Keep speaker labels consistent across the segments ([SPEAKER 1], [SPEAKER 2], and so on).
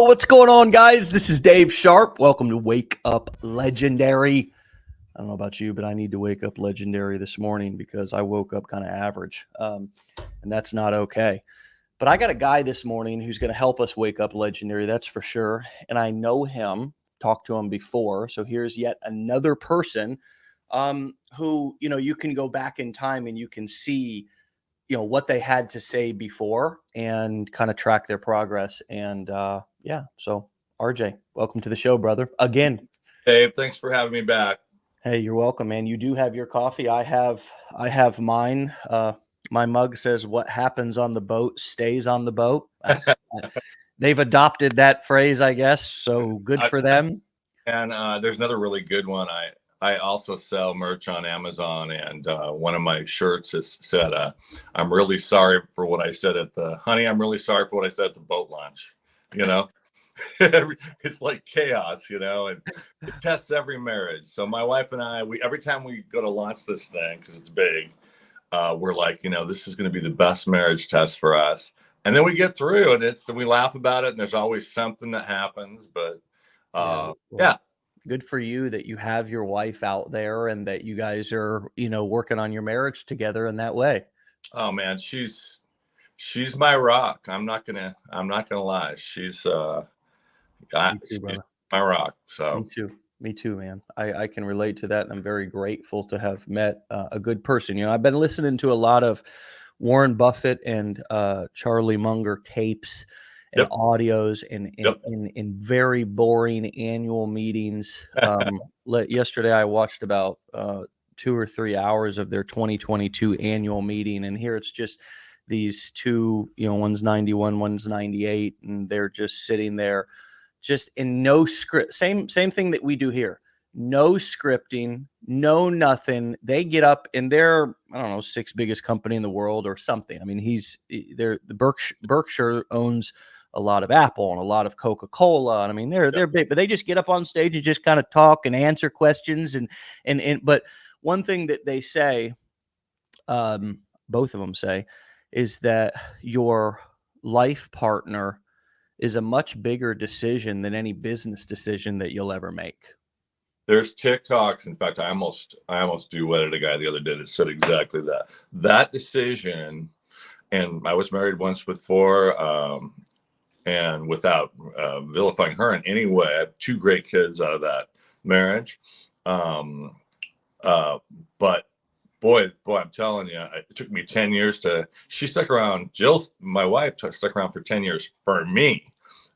[SPEAKER 1] What's going on, guys? This is Dave Sharpe. Welcome to Wake Up Legendary. I don't know about you, but I need to wake up legendary this morning because I woke up kind of average, and that's not okay. But I got a guy this morning who's going to help us wake up legendary, that's for sure. And I know him, talked to him before. So here's yet another person who, you can go back in time and you can see what they had to say before and kind of track their progress. And so RJ, welcome to the show, brother. Again.
[SPEAKER 2] Dave, thanks for having me back.
[SPEAKER 1] Hey, you're welcome, man. You do have your coffee. I have mine. My mug says what happens on the boat stays on the boat. They've adopted that phrase, I guess. So good for them.
[SPEAKER 2] And there's another really good one. I also sell merch on Amazon, and one of my shirts has said, I'm really sorry for what I said at the I'm really sorry for what I said at the boat launch. It's like chaos, and it tests every marriage. So my wife and I, every time we go to launch this thing, because it's big, we're like, this is going to be the best marriage test for us. And then we get through, and we laugh about it, and there's always something that happens. But yeah.
[SPEAKER 1] Good for you that you have your wife out there and that you guys are, working on your marriage together in that way.
[SPEAKER 2] Oh man, she's my rock. I'm not gonna lie. She's my rock. So
[SPEAKER 1] me too, man. I can relate to that, and I'm very grateful to have met a good person. I've been listening to a lot of Warren Buffett and Charlie Munger tapes and audios in very boring annual meetings. Yesterday I watched about 2 or 3 hours of their 2022 annual meeting, and here it's just these two, one's 91, one's 98, and they're just sitting there just in no script. Same thing that we do here. No scripting, no nothing. They get up and they're, I don't know, 6th biggest company in the world or something. I mean, the Berkshire owns a lot of Apple and a lot of Coca-Cola. And I mean, they're big, but they just get up on stage and just kind of talk and answer questions. But one thing that they say, both of them say, is that your life partner is a much bigger decision than any business decision that you'll ever make.
[SPEAKER 2] There's TikToks. In fact, I almost duetted a guy the other day that said exactly that decision. And I was married once before, and without vilifying her in any way, I have 2 great kids out of that marriage. But boy, I'm telling you, it took me 10 years she stuck around. My wife, stuck around for 10 years for me.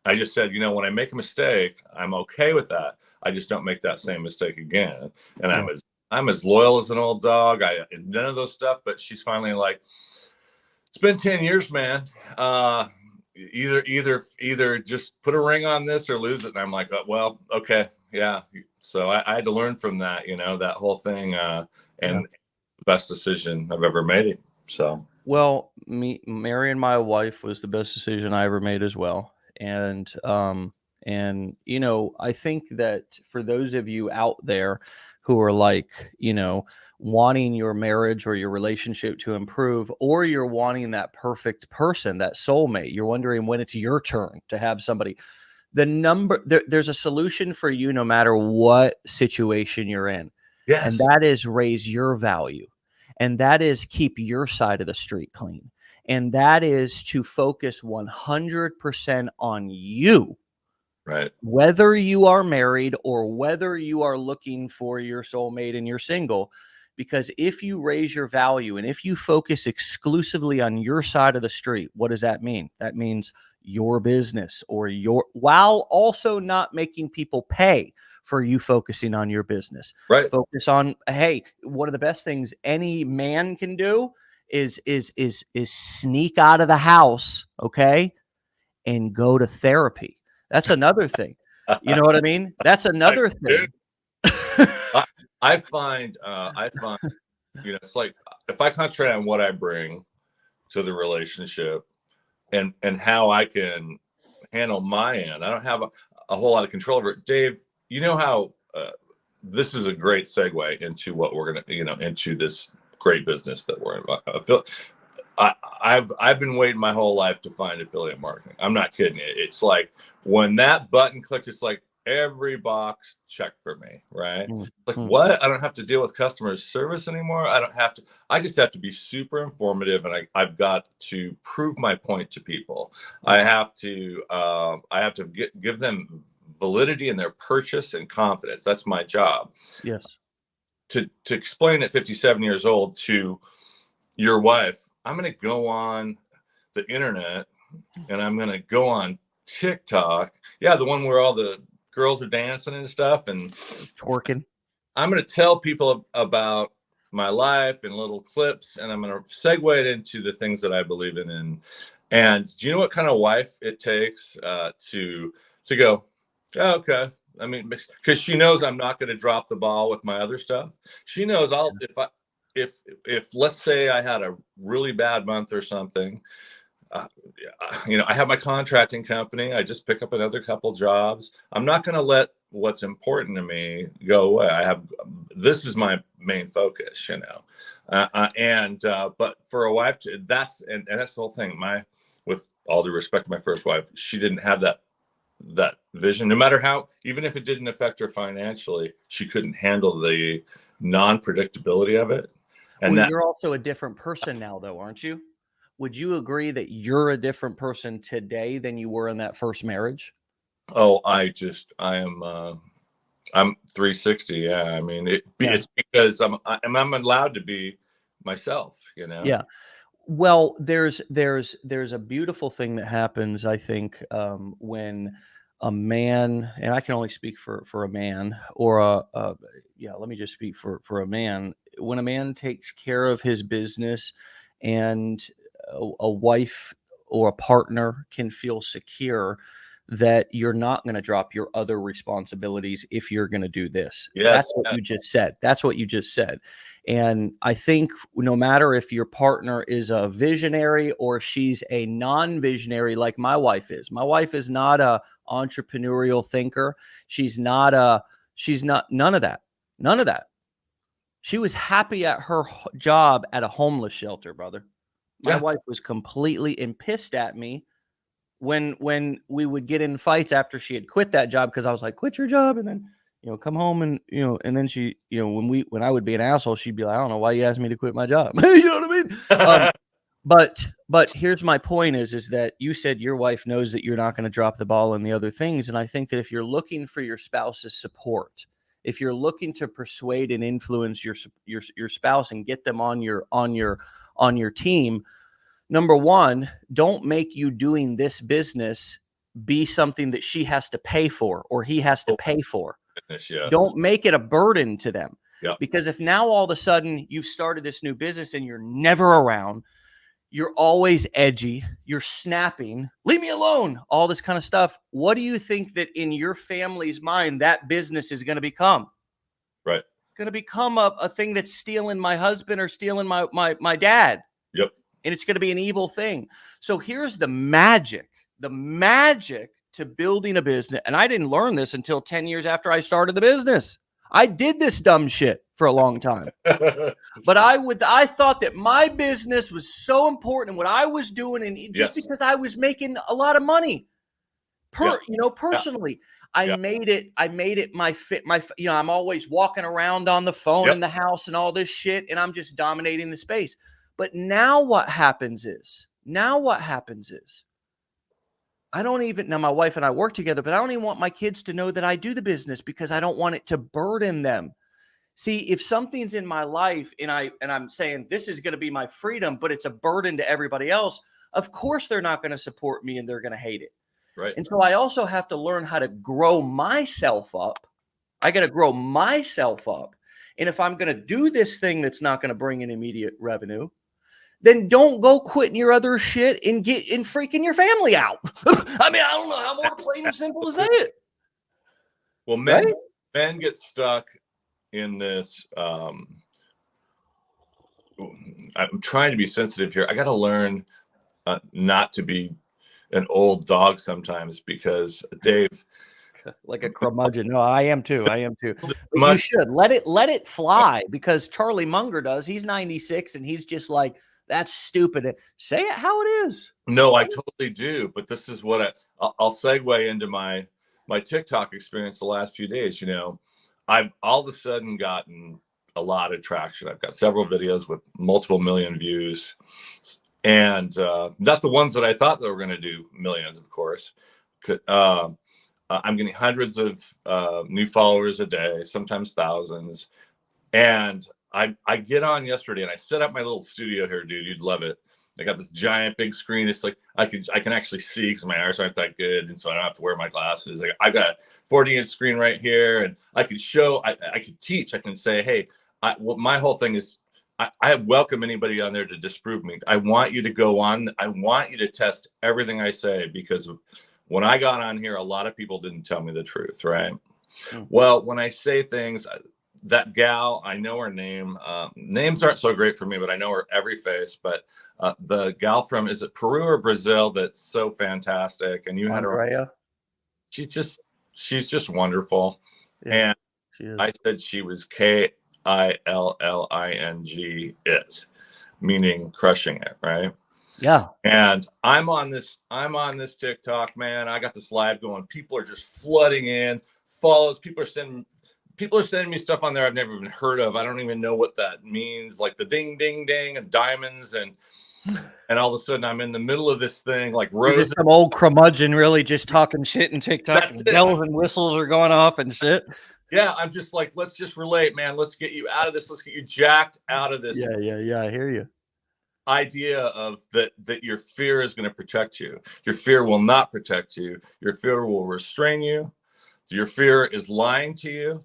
[SPEAKER 2] I just said, when I make a mistake, I'm okay with that. I just don't make that same mistake again. And I'm as loyal as an old dog. None of those stuff, but she's finally like, it's been 10 years, man. Either just put a ring on this or lose it. And I'm like, oh, well, okay. Yeah. So I had to learn from that, that whole thing, and the best decision I've ever made. So,
[SPEAKER 1] well, marrying my wife was the best decision I ever made as well. And I think that for those of you out there who are like, wanting your marriage or your relationship to improve, or you're wanting that perfect person, that soulmate, you're wondering when it's your turn to have somebody, there's a solution for you no matter what situation you're in.
[SPEAKER 2] Yes.
[SPEAKER 1] And that is raise your value. And that is keep your side of the street clean. And that is to focus 100% on you.
[SPEAKER 2] Right.
[SPEAKER 1] Whether you are married or whether you are looking for your soulmate and you're single, because if you raise your value and if you focus exclusively on your side of the street, what does that mean? That means your business while also not making people pay for you focusing on your business.
[SPEAKER 2] Right.
[SPEAKER 1] Focus on, hey, one of the best things any man can do is sneak out of the house, okay, and go to therapy. That's another thing. You know what I mean? That's another thing.
[SPEAKER 2] I find, it's like if I concentrate on what I bring to the relationship and how I can handle my end, I don't have a whole lot of control over it. Dave, how this is a great segue into what we're going to, into this great business that we're in. I've been waiting my whole life to find affiliate marketing. I'm not kidding you. It's like when that button clicks, it's like every box checked for me, right? Like what? I don't have to deal with customer service anymore. I don't have to. I just have to be super informative, and I've got to prove my point to people. I have to give them validity in their purchase and confidence. That's my job.
[SPEAKER 1] Yes.
[SPEAKER 2] To explain at 57 years old to your wife, I'm going to go on the internet and I'm going to go on TikTok. Yeah, the one where all the girls are dancing and stuff and
[SPEAKER 1] twerking.
[SPEAKER 2] I'm going to tell people about my life in little clips, and I'm going to segue it into the things that I believe in. And do you know what kind of wife it takes to go, oh, okay. I mean, because she knows I'm not going to drop the ball with my other stuff. She knows if let's say I had a really bad month or something, I have my contracting company. I just pick up another couple jobs. I'm not going to let what's important to me go away. This is my main focus, but for a wife, that's the whole thing. With all due respect to my first wife, she didn't have that vision. No matter how, even if it didn't affect her financially, she couldn't handle the non-predictability of it. And
[SPEAKER 1] you're also a different person now, though, aren't you? Would you agree that you're a different person today than you were in that first marriage?
[SPEAKER 2] Oh, I'm 360. Yeah. I mean, it's because I'm allowed to be myself,
[SPEAKER 1] Yeah. Well, there's a beautiful thing that happens, I think, when a man, and I can only speak for a man, or let me just speak for a man. When a man takes care of his business, and a wife or a partner can feel secure that you're not going to drop your other responsibilities if you're going to do this.
[SPEAKER 2] Yes.
[SPEAKER 1] That's what you just said. That's what you just said. And I think no matter if your partner is a visionary or she's a non-visionary, like my wife is not a entrepreneurial thinker. She's not none of that. None of that. She was happy at her job at a homeless shelter, brother. My wife was completely and pissed at me when we would get in fights after she had quit that job, because I was like, quit your job and then come home, and and then she, when I would be an asshole, she'd be like, I don't know why you asked me to quit my job. You know what I mean? But here's my point is that you said your wife knows that you're not going to drop the ball in the other things, and I think that if you're looking for your spouse's support, if you're looking to persuade and influence your spouse and get them on your team, number one, don't make you doing this business be something that she has to pay for or he has to pay for.
[SPEAKER 2] Yes.
[SPEAKER 1] Don't make it a burden to them.
[SPEAKER 2] Yeah.
[SPEAKER 1] Because if now all of a sudden you've started this new business and you're never around, you're always edgy, you're snapping, leave me alone, all this kind of stuff. What do you think that in your family's mind that business is going to become?
[SPEAKER 2] Right.
[SPEAKER 1] Going to become a thing that's stealing my husband or stealing my dad.
[SPEAKER 2] Yep.
[SPEAKER 1] And it's going to be an evil thing. So here's the magic to building a business. And I didn't learn this until 10 years after I started the business. I did this dumb shit for a long time. But I thought that my business was so important, what I was doing, and just because I was making a lot of money personally. I made it my I'm always walking around on the phone in the house and all this shit, and I'm just dominating the space. But now what happens is now my wife and I work together, but I don't even want my kids to know that I do the business because I don't want it to burden them. See, if something's in my life and I'm saying this is going to be my freedom, but it's a burden to everybody else, of course they're not going to support me and they're going to hate it.
[SPEAKER 2] Right.
[SPEAKER 1] And so I also have to learn how to grow myself up. I got to grow myself up. And if I'm going to do this thing that's not going to bring in immediate revenue, then don't go quitting your other shit and freaking your family out. I mean, I don't know how more plain and simple to say it.
[SPEAKER 2] Well, men get stuck in this. I'm trying to be sensitive here. I got to learn not to be an old dog sometimes, because Dave,
[SPEAKER 1] like a curmudgeon. No, I am too. You should let it fly, because Charlie Munger does. He's 96 and he's just like, That's stupid. Say it how it is.
[SPEAKER 2] No, I totally do. But this is what I'll segue into my TikTok experience the last few days. You know, I've all of a sudden gotten a lot of traction. I've got several videos with multiple million views, and not the ones that I thought they were going to do millions, of course. I'm getting hundreds of new followers a day, sometimes thousands. And I get on yesterday and I set up my little studio here, dude. You'd love it. I got this giant big screen. It's like I can actually see because my eyes aren't that good, and so I don't have to wear my glasses. Like, I've got a 40-inch screen right here, and I could show. I could teach. I can say, hey, well, my whole thing is I welcome anybody on there to disprove me. I want you to go on. I want you to test everything I say, because when I got on here, a lot of people didn't tell me the truth, right? Well, when I say things, that gal, I know her name. Names aren't so great for me, but I know her every face. But the gal from, is it Peru or Brazil? That's so fantastic. And you had her. She's just wonderful. Yeah, and I said she was Killing it, meaning crushing it, right?
[SPEAKER 1] Yeah.
[SPEAKER 2] And I'm on this TikTok, man. I got this live going. People are just flooding in, follows. People are sending me stuff on there I've never even heard of. I don't even know what that means, like the ding, ding, ding, and diamonds, and all of a sudden I'm in the middle of this thing, like Rose.
[SPEAKER 1] Some old curmudgeon really just talking shit in TikTok.
[SPEAKER 2] That's
[SPEAKER 1] bells and whistles are going off and shit.
[SPEAKER 2] Yeah, I'm just like, let's just relate, man. Let's get you out of this. Let's get you jacked out of this.
[SPEAKER 1] Yeah. I hear you.
[SPEAKER 2] Idea of that your fear is going to protect you. Your fear will not protect you. Your fear will restrain you. Your fear is lying to you.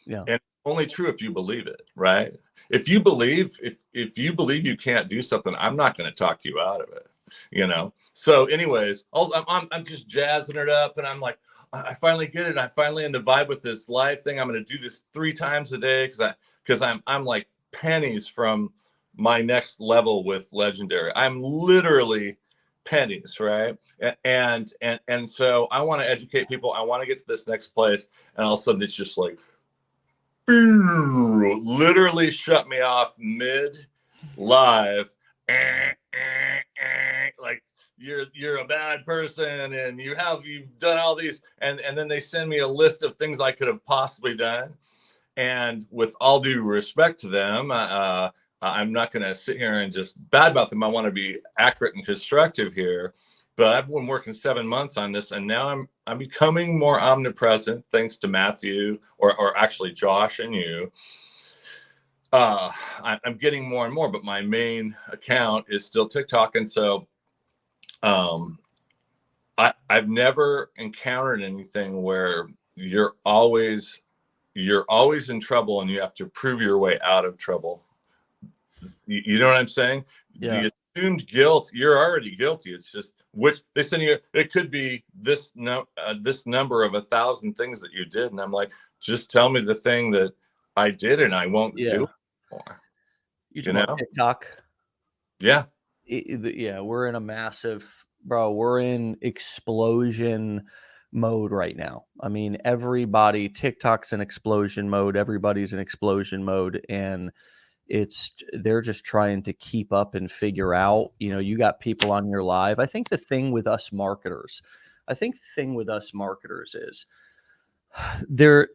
[SPEAKER 1] Yeah.
[SPEAKER 2] And only true if you believe it, right? If you believe you can't do something, I'm not going to talk you out of it, you know? So anyways, I'm just jazzing it up, and I'm like, I finally get it. I finally in the vibe with this live thing. I'm going to do this 3 times a day because I'm like pennies from my next level with Legendary. I'm literally pennies, right? And so I want to educate people. I want to get to this next place, and all of a sudden it's just like, literally shut me off mid live. Like, you're a bad person, and you've done all these, and then they send me a list of things I could have possibly done. And with all due respect to them, I'm not going to sit here and just badmouth them. I want to be accurate and constructive here. But I've been working 7 months on this, and now I'm becoming more omnipresent, thanks to Matthew, or actually Josh and you. I'm getting more and more, but my main account is still TikTok, and so I've never encountered anything where you're always in trouble and you have to prove your way out of trouble. You know what I'm saying?
[SPEAKER 1] Yeah.
[SPEAKER 2] The assumed guilt, you're already guilty. It's just which they send you. It could be this number of 1,000 things that you did, and I'm like, just tell me the thing that I did, and I won't do it anymore.
[SPEAKER 1] You know, TikTok.
[SPEAKER 2] Yeah.
[SPEAKER 1] We're in a massive, we're in explosion mode right now. I mean, TikTok's in explosion mode. Everybody's in explosion mode, and they're just trying to keep up and figure out, you got people on your live. I think the thing with us marketers is they're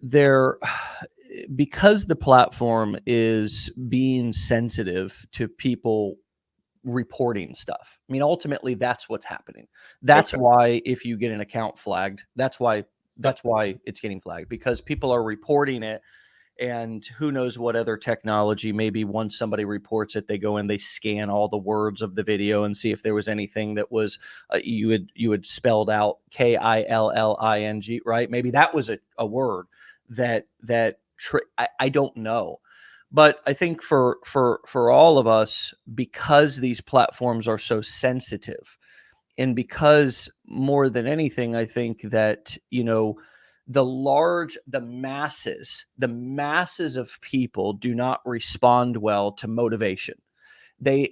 [SPEAKER 1] because the platform is being sensitive to people reporting stuff. I mean, ultimately that's what's happening. That's why if you get an account flagged, that's why it's getting flagged, because people are reporting it. And who knows what other technology, maybe once somebody reports it, they go and they scan all the words of the video and see if there was anything that was, you had spelled out KILLING, right? Maybe that was a word I don't know. But I think for all of us, because these platforms are so sensitive, and because more than anything, I think that, the masses of people do not respond well to motivation. They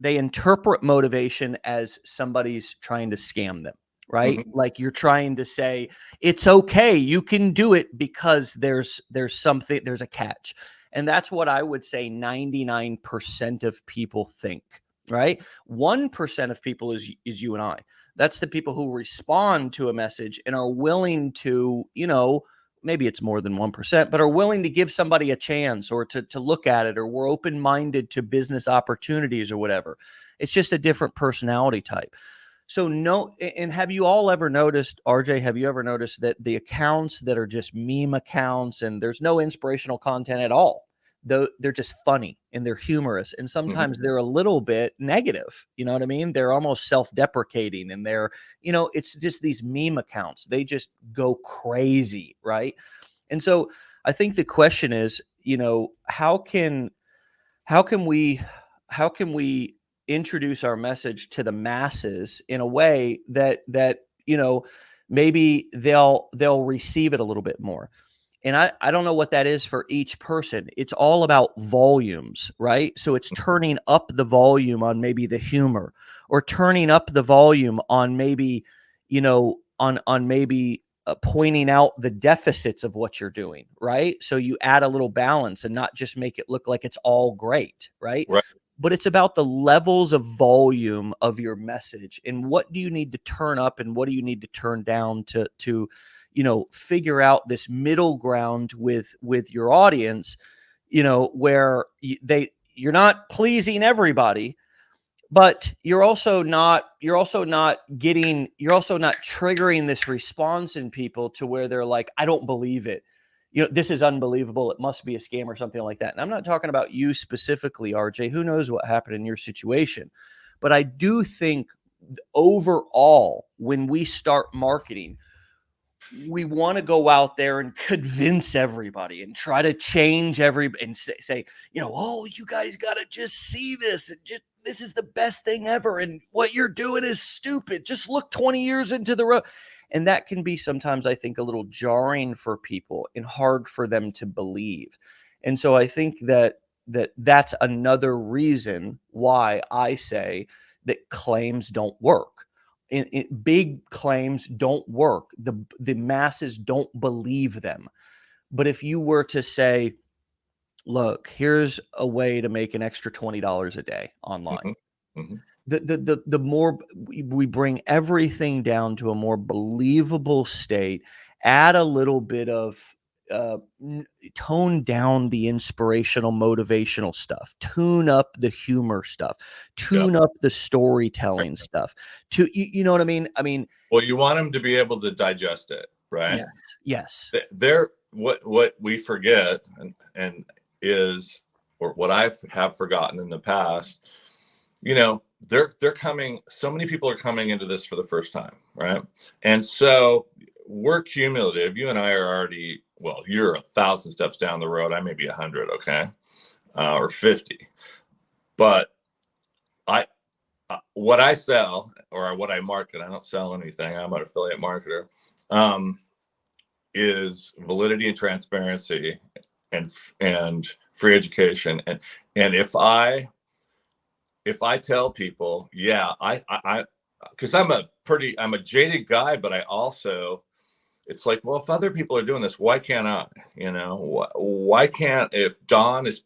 [SPEAKER 1] interpret motivation as somebody's trying to scam them, right? Mm-hmm. Like, you're trying to say it's okay, you can do it because there's something, there's a catch. And that's what I would say 99% of people think, right? 1% of people is you and I. That's the people who respond to a message and are willing to, maybe it's more than 1%, but are willing to give somebody a chance or to look at it, or we're open-minded to business opportunities or whatever. It's just a different personality type. So no, and have you all ever noticed, RJ, have you ever noticed that the accounts that are just meme accounts and there's no inspirational content at all, though they're just funny and they're humorous, and sometimes they're a little bit negative, you know what I mean? They're almost self-deprecating, and they're, it's just these meme accounts. They just go crazy, right? And so I think the question is, how can we introduce our message to the masses in a way that maybe they'll receive it a little bit more? And I don't know what that is for each person. It's all about volumes, right? So it's turning up the volume on maybe the humor, or turning up the volume on maybe, on maybe pointing out the deficits of what you're doing, right? So you add a little balance and not just make it look like it's all great, right?
[SPEAKER 2] Right.
[SPEAKER 1] But it's about the levels of volume of your message, and what do you need to turn up and what do you need to turn down to figure out this middle ground with your audience, where you're not pleasing everybody, but you're also not triggering this response in people to where they're like, I don't believe it. This is unbelievable. It must be a scam or something like that. And I'm not talking about you specifically, RJ. Who knows what happened in your situation? But I do think overall, when we start marketing, we want to go out there and convince everybody and try to change and say, oh, you guys got to just see this. And this is the best thing ever. And what you're doing is stupid. Just look 20 years into the road. And that can be sometimes, I think, a little jarring for people and hard for them to believe. And so I think that's another reason why I say that claims don't work. Big claims don't work. The masses don't believe them. But if you were to say, look, here's a way to make an extra $20 a day online, the more we bring everything down to a more believable state, add a little bit of tone down the inspirational, motivational stuff, tune up the humor stuff, tune up the storytelling stuff. You know what I mean?
[SPEAKER 2] Well, you want them to be able to digest it, right?
[SPEAKER 1] Yes.
[SPEAKER 2] They're what we forget and is, or what I have forgotten in the past, they're coming. So many people are coming into this for the first time, right? And so we're cumulative. You and I are already, well, you're 1,000 steps down the road. I may be 100, okay, or 50. But what I sell, or what I market, I don't sell anything. I'm an affiliate marketer. Is validity and transparency and free education. And if I tell people, I because I'm a jaded guy, but I also, it's like, well, if other people are doing this, why can't I? Why can't, if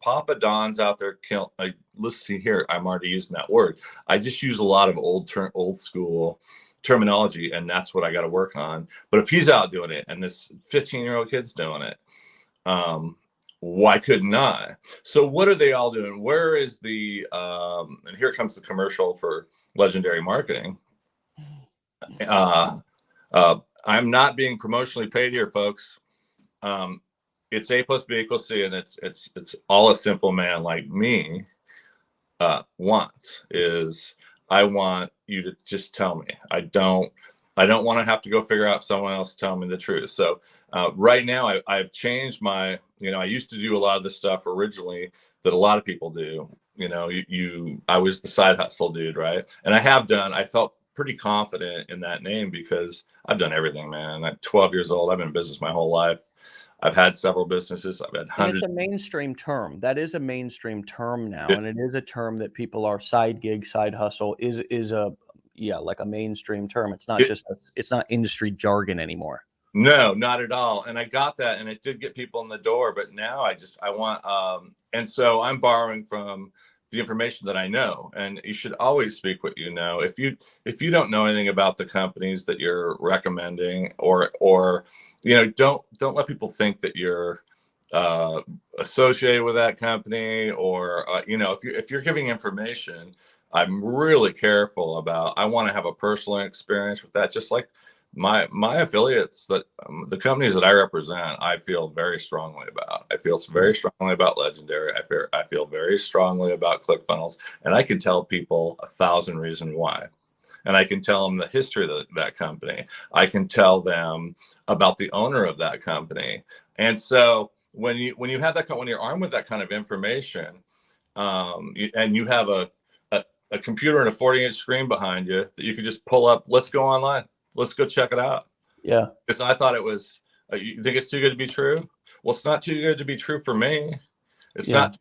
[SPEAKER 2] Papa Don's out there killing, let's see here, I'm already using that word. I just use a lot of old school terminology, and that's what I got to work on. But if he's out doing it and this 15-year-old kid's doing it, why couldn't I? So what are they all doing? Where is the and here comes the commercial for Legendary Marketing. I'm not being promotionally paid here, folks. It's A plus B equals C, and it's all a simple man like me wants is, I want you to just tell me. I don't want to have to go figure out if someone else tell me the truth. So right now I've changed my, I used to do a lot of this stuff originally that a lot of people do. I was the side hustle dude, right? And I felt pretty confident in that name because I've done everything, man. I'm 12 years old. I've been in business my whole life. I've had several businesses. I've had hundreds.
[SPEAKER 1] And it's a mainstream term. That is a mainstream term now. And it is a term that people are side gig, side hustle is a, like a mainstream term. It's not it's not industry jargon anymore.
[SPEAKER 2] No, not at all. And I got that, and it did get people in the door. But now I want, and so I'm borrowing from the information that I know. And you should always speak what you know. If you don't know anything about the companies that you're recommending, or don't let people think that you're associated with that company, or if you're giving information, I'm really careful about. I want to have a personal experience with that, just like my affiliates, that the companies that I represent, I feel very strongly about. I feel very strongly about Legendary. I feel very strongly about ClickFunnels, and I can tell people 1,000 reasons why. And I can tell them the history of that company. I can tell them about the owner of that company. And so when you have that, when you're armed with that kind of information, and you have a computer and a 40-inch screen behind you that you can just pull up, let's go online. Let's go check it out.
[SPEAKER 1] Yeah.
[SPEAKER 2] Because I thought it was, you think it's too good to be true? Well, it's not too good to be true for me. It's not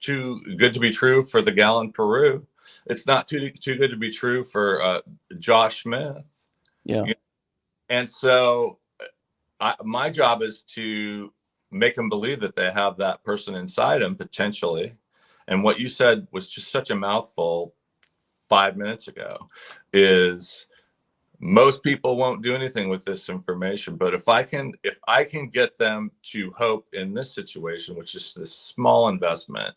[SPEAKER 2] too good to be true for the gal in Peru. It's not too good to be true for Josh Smith.
[SPEAKER 1] Yeah.
[SPEAKER 2] And so my job is to make them believe that they have that person inside them potentially. And what you said was just such a mouthful 5 minutes ago, is most people won't do anything with this information. But if I can get them to hope in this situation, which is this small investment,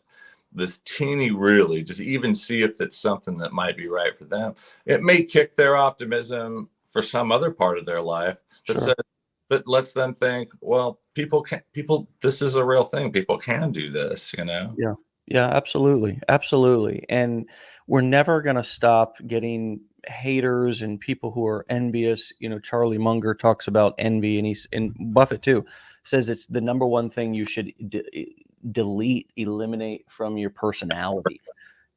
[SPEAKER 2] this teeny, really, just even see if it's something that might be right for them, it may kick their optimism for some other part of their life that lets them think, well, this is a real thing. People can do this,
[SPEAKER 1] Yeah. Yeah, absolutely. Absolutely. And we're never going to stop getting haters and people who are envious. Charlie Munger talks about envy, and Buffett too says it's the number one thing you should eliminate from your personality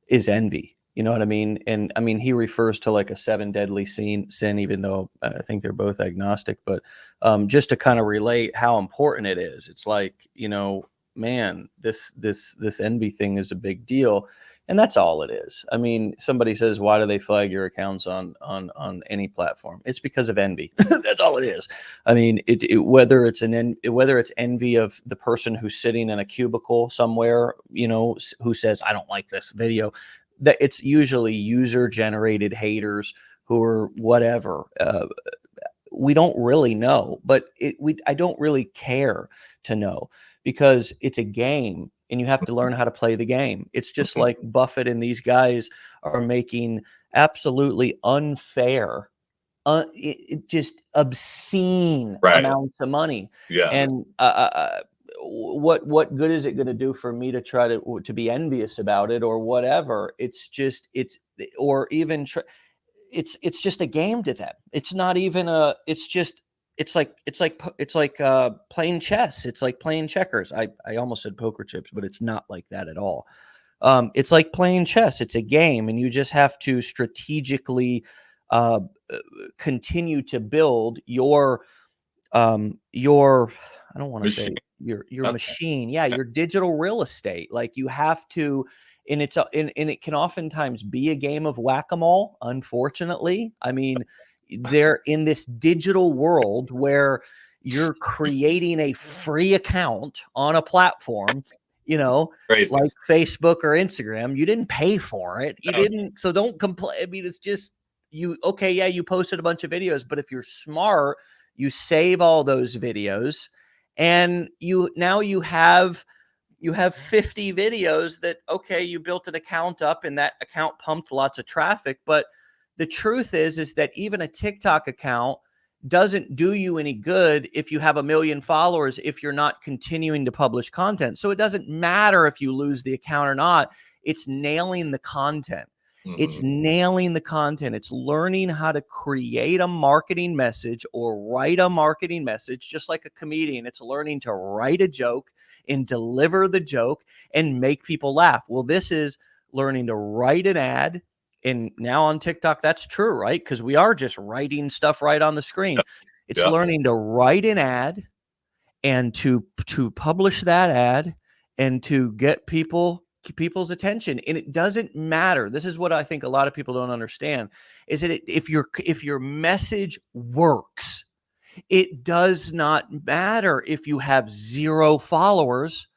[SPEAKER 1] is envy. You know what I mean? And I mean, he refers to like a 7 deadly sin, even though I think they're both agnostic, but just to kind of relate how important it is. It's like, man, this envy thing is a big deal. And that's all it is. I mean, somebody says, why do they flag your accounts on any platform? It's because of envy. That's all it is. I mean, whether it's envy of the person who's sitting in a cubicle somewhere, who says, I don't like this video, that it's usually user generated haters who are whatever. We don't really know, but I don't really care to know, because it's a game and you have to learn how to play the game. It's just like Buffett and these guys are making absolutely unfair, just obscene amounts of money.
[SPEAKER 2] Yeah.
[SPEAKER 1] And what good is it going to do for me to try to be envious about it or whatever? It's just it's just a game to them. It's not even it's like playing chess. It's like playing checkers. I almost said poker chips, but it's not like that at all. It's like playing chess. It's a game, and you just have to strategically continue to build your I don't want to say your machine. Yeah, your digital real estate. Like you have to, and it can oftentimes be a game of whack-a-mole, unfortunately. I mean, they're in this digital world where you're creating a free account on a platform,
[SPEAKER 2] Crazy.
[SPEAKER 1] like Facebook or Instagram. You didn't pay for it. You didn't, so don't complain. I mean, it's just you posted a bunch of videos, but if you're smart, you save all those videos, and you have 50 videos that, okay, you built an account up and that account pumped lots of traffic. But the truth is that even a TikTok account doesn't do you any good if you have 1 million followers, if you're not continuing to publish content. So it doesn't matter if you lose the account or not. It's nailing the content. It's nailing the content. It's learning how to create a marketing message or write a marketing message, just like a comedian. It's learning to write a joke and deliver the joke and make people laugh. Well, this is learning to write an ad. And now on TikTok, that's true, right? Because we are just writing stuff right on the screen. It's learning to write an ad and to publish that ad and to get people's attention. And it doesn't matter. This is what I think a lot of people don't understand, is that if your message works, It does not matter if you have 0 followers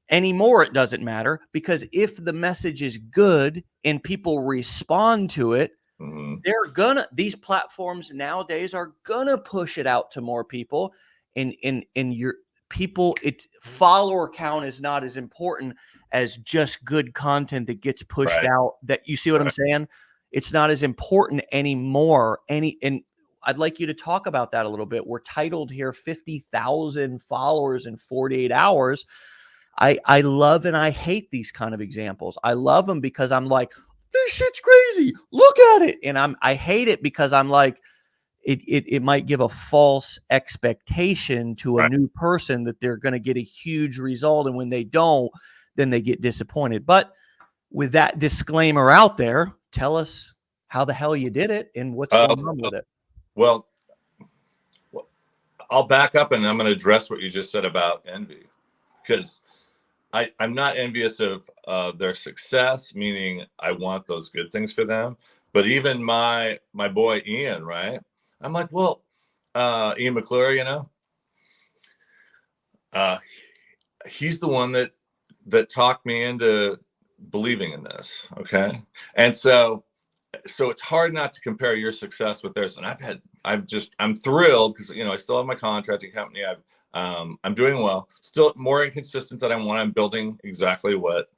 [SPEAKER 1] anymore. It doesn't matter, because if the message is good and people respond to it, these platforms nowadays are gonna push it out to more people. And your people, it's follower count is not as important as just good content that gets pushed
[SPEAKER 2] Right.
[SPEAKER 1] out. That, you see what I'm saying? It's not as important anymore. And I'd like you to talk about that a little bit. We're titled here 50,000 followers in 48 hours. I love and I hate these kind of examples. I love them because I'm like, this shit's crazy. Look at it. And I hate it because I'm like, it might give a false expectation to a
[SPEAKER 2] Right.
[SPEAKER 1] new person that they're going to get a huge result. And when they don't, then they get disappointed. But with that disclaimer out there, tell us how the hell you did it and what's going on with it.
[SPEAKER 2] Well, I'll back up and I'm going to address what you just said about envy, because I'm not envious of their success, meaning I want those good things for them. But even my boy Ian, right? I'm like, well, Ian McClure, he's the one that talked me into believing in this. Okay, and so it's hard not to compare your success with theirs. And I'm thrilled because I still have my contracting company. I'm doing well, still more inconsistent than I want. I'm building exactly what,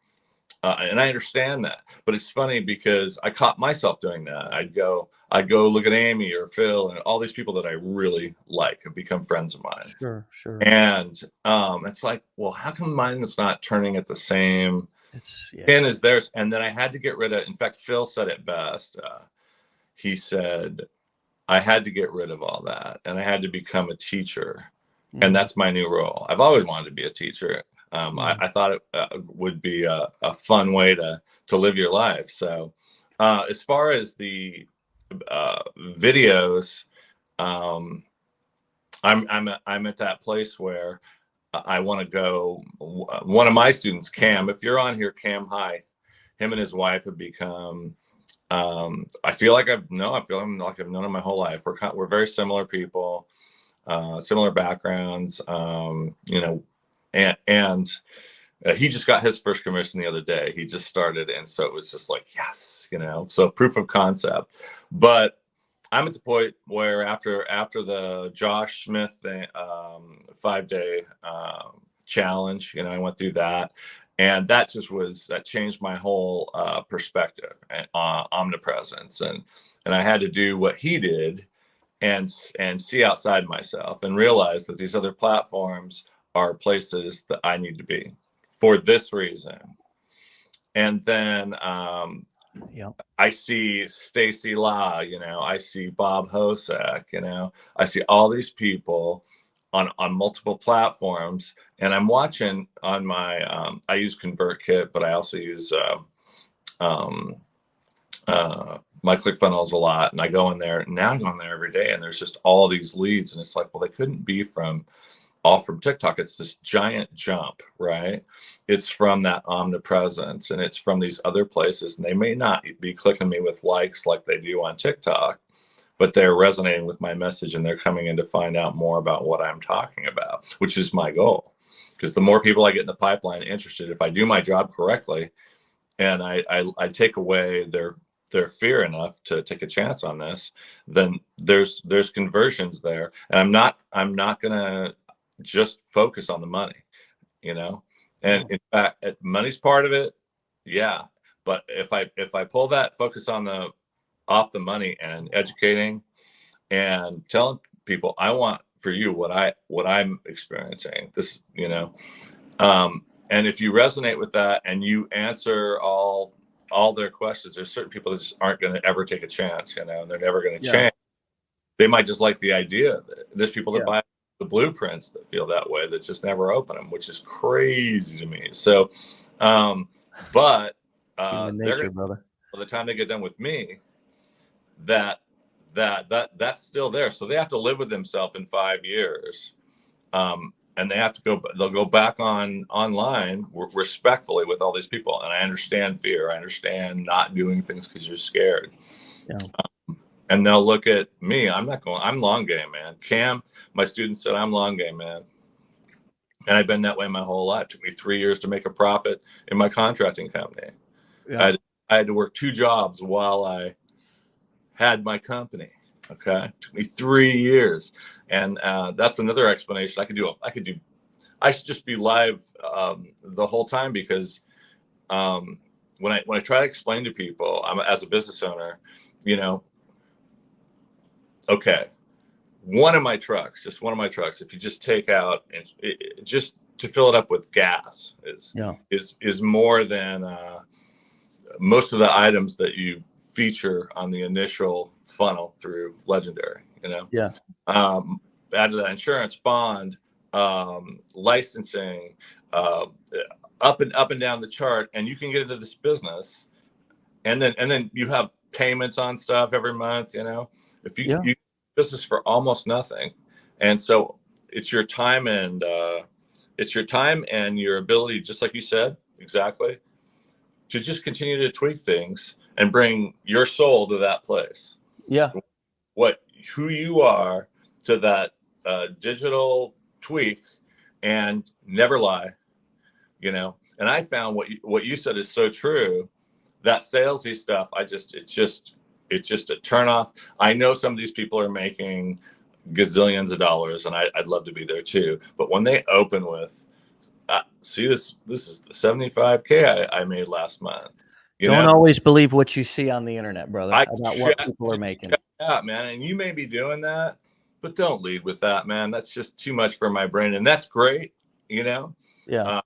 [SPEAKER 2] and I understand that. But it's funny because I caught myself doing that. I'd go look at Amy or Phil and all these people that I really like have become friends of mine.
[SPEAKER 1] Sure.
[SPEAKER 2] And it's like, well, how come mine is not turning at the same
[SPEAKER 1] Yeah.
[SPEAKER 2] pin as theirs? And then I had to get rid of. In fact, Phil said it best. He said, I had to get rid of all that, and I had to become a teacher. And that's my new role. I've always wanted to be a teacher. I thought it would be a fun way to live your life. So as far as the videos, I'm at that place where I want to go. One of my students, Cam, if you're on here, Cam, hi. Him and his wife have become. I feel like I've known him my whole life. We're very similar people. Similar backgrounds, and he just got his first commission the other day. He just started, and so it was just like, yes, so proof of concept. But I'm at the point where after the Josh Smith 5-day challenge, I went through that, and that changed my whole perspective and omnipresence, and I had to do what he did. And see outside myself and realize that these other platforms are places that I need to be for this reason. And then I see Stacy La, I see Bob Hosek, I see all these people on multiple platforms, and I'm watching on my I use ConvertKit, but I also use my ClickFunnels a lot, and I go in there. Now I go in there every day, and there's just all these leads, and it's like, well, they couldn't be all from TikTok. It's this giant jump, right? It's from that omnipresence, and it's from these other places, and they may not be clicking me with likes like they do on TikTok, but they're resonating with my message, and they're coming in to find out more about what I'm talking about, which is my goal. Because the more people I get in the pipeline interested, if I do my job correctly, and I take away their fear enough to take a chance on this, then there's conversions there. And I'm not gonna just focus on the money, and in fact, money's part of it. Yeah. But if I pull that focus off the money and educating and telling people, I want for you what I'm experiencing, this, and if you resonate with that and you answer all their questions, there's certain people that just aren't going to ever take a chance, and they're never going to change. They might just like the idea of it. There's people that buy the blueprints that feel that way, that just never open them, which is crazy to me. So, but
[SPEAKER 1] nature, brother.
[SPEAKER 2] By the time they get done with me, that's still there. So they have to live with themselves in 5 years. And they'll go back online respectfully with all these people. And I understand fear. I understand not doing things because you're scared. And they'll look at me. I'm not going, I'm long game, man. Cam, my student said, I'm long game, man. And I've been that way my whole life. It took me 3 years to make a profit in my contracting company.
[SPEAKER 1] Yeah.
[SPEAKER 2] I had to work 2 jobs while I had my company. Okay. It took me 3 years. And that's another explanation. I should just be live the whole time, because when I try to explain to people, as a business owner, okay, one of my trucks, if you just take out and just to fill it up with gas is more than most of the items that you feature on the initial funnel through Legendary. Add to that insurance, bond, licensing, up and down the chart, and you can get into this business, and then you have payments on stuff every month. If you business for almost nothing, and so it's your time and your ability, just like you said, exactly, to just continue to tweak things and bring your soul to that place.
[SPEAKER 1] Yeah.
[SPEAKER 2] Who you are to that digital tweak, and never lie. And I found what you said is so true. That salesy stuff, it's just a turn off. I know some of these people are making gazillions of dollars, and I'd love to be there too. But when they open with, see, this is the 75K I made last month.
[SPEAKER 1] Don't always believe what you see on the internet, brother, about what people are making.
[SPEAKER 2] Yeah, man. And you may be doing that, but don't lead with that, man. That's just too much for my brain. And that's great. Yeah.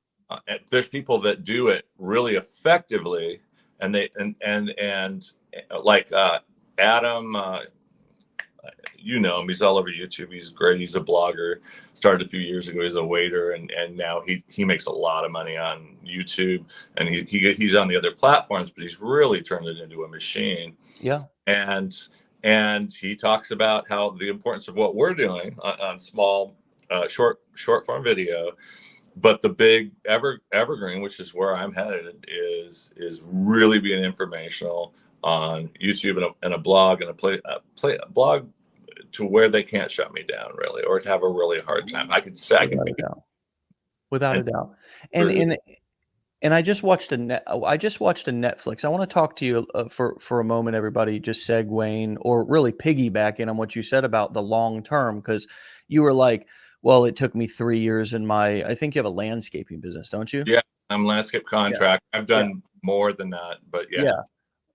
[SPEAKER 2] There's people that do it really effectively, and they, and like, Adam, him, he's all over YouTube. He's great. He's a blogger, started a few years ago. He's a waiter, and now he makes a lot of money on YouTube, and he's on the other platforms, but he's really turned it into a machine.
[SPEAKER 1] Yeah.
[SPEAKER 2] And he talks about how the importance of what we're doing on small, short form video, but the big evergreen, which is where I'm headed, is really being informational on YouTube and a blog, and a blog to where they can't shut me down, really, or to have a really hard time.
[SPEAKER 1] Without a doubt. And I just watched a Netflix. I want to talk to you for a moment, everybody, just segueing or really piggybacking on what you said about the long term, because you were like, well, it took me 3 years I think you have a landscaping business, don't you?
[SPEAKER 2] Yeah, I'm landscape contract. Yeah. I've done more than that, but yeah.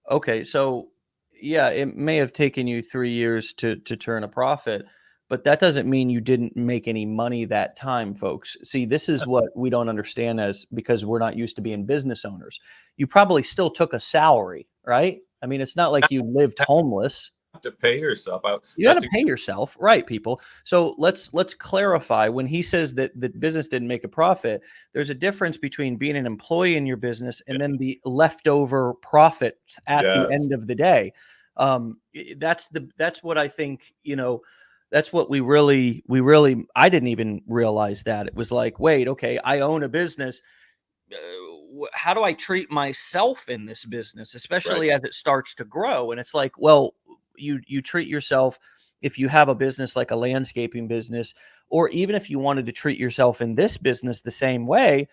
[SPEAKER 1] Okay. So it may have taken you 3 years to turn a profit, but that doesn't mean you didn't make any money that time, folks. See, this is what we don't understand, because we're not used to being business owners. You probably still took a salary, right? I mean, it's not like you lived homeless.
[SPEAKER 2] To pay yourself out.
[SPEAKER 1] You got to pay yourself, right, people? So let's clarify. When he says that the business didn't make a profit, there's a difference between being an employee in your business and then the leftover profit at the end of the day. That's what I think, that's what we really, I didn't even realize that. It was like, wait, okay, I own a business. How do I treat myself in this business, especially as it starts to grow? And it's like, well, you treat yourself, if you have a business like a landscaping business, or even if you wanted to treat yourself in this business the same way,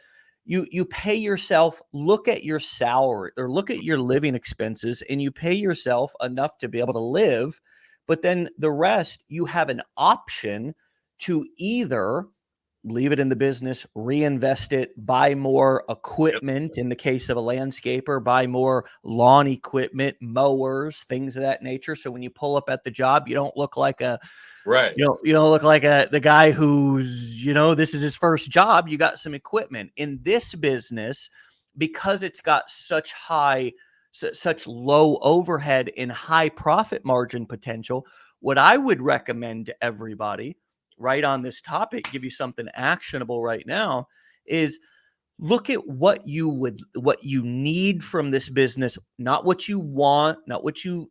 [SPEAKER 1] you pay yourself, look at your salary or look at your living expenses, and you pay yourself enough to be able to live. But then the rest, you have an option to either leave it in the business, reinvest it, buy more equipment. In the case of a landscaper, buy more lawn equipment, mowers, things of that nature. So when you pull up at the job, you don't look like you don't look like the guy who's, this is his first job. You got some equipment in this business, because it's got such low overhead and high profit margin potential. What I would recommend to everybody right on this topic, give you something actionable right now, is look at what you need from this business, not what you want, not what you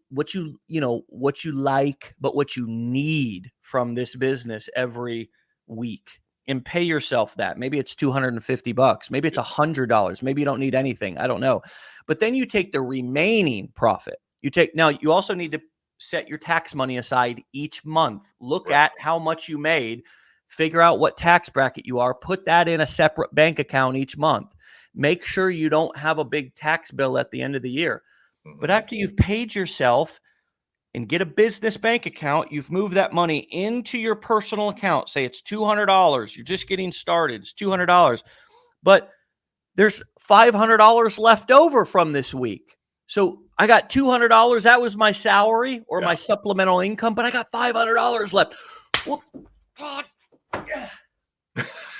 [SPEAKER 1] like, but what you need from this business every week, and pay yourself that. Maybe it's $250, maybe it's $100, maybe you don't need anything, I don't know. But then you take the remaining profit. You also need to set your tax money aside each month. Look
[SPEAKER 2] Right.
[SPEAKER 1] at how much you made, figure out what tax bracket you are, put that in a separate bank account each month. Make sure you don't have a big tax bill at the end of the year. But after you've paid yourself and get a business bank account, you've moved that money into your personal account. Say it's $200. You're just getting started. It's $200. But there's $500 left over from this week. So I got $200. That was my salary or my supplemental income, but I got $500 left. Well, God, yeah.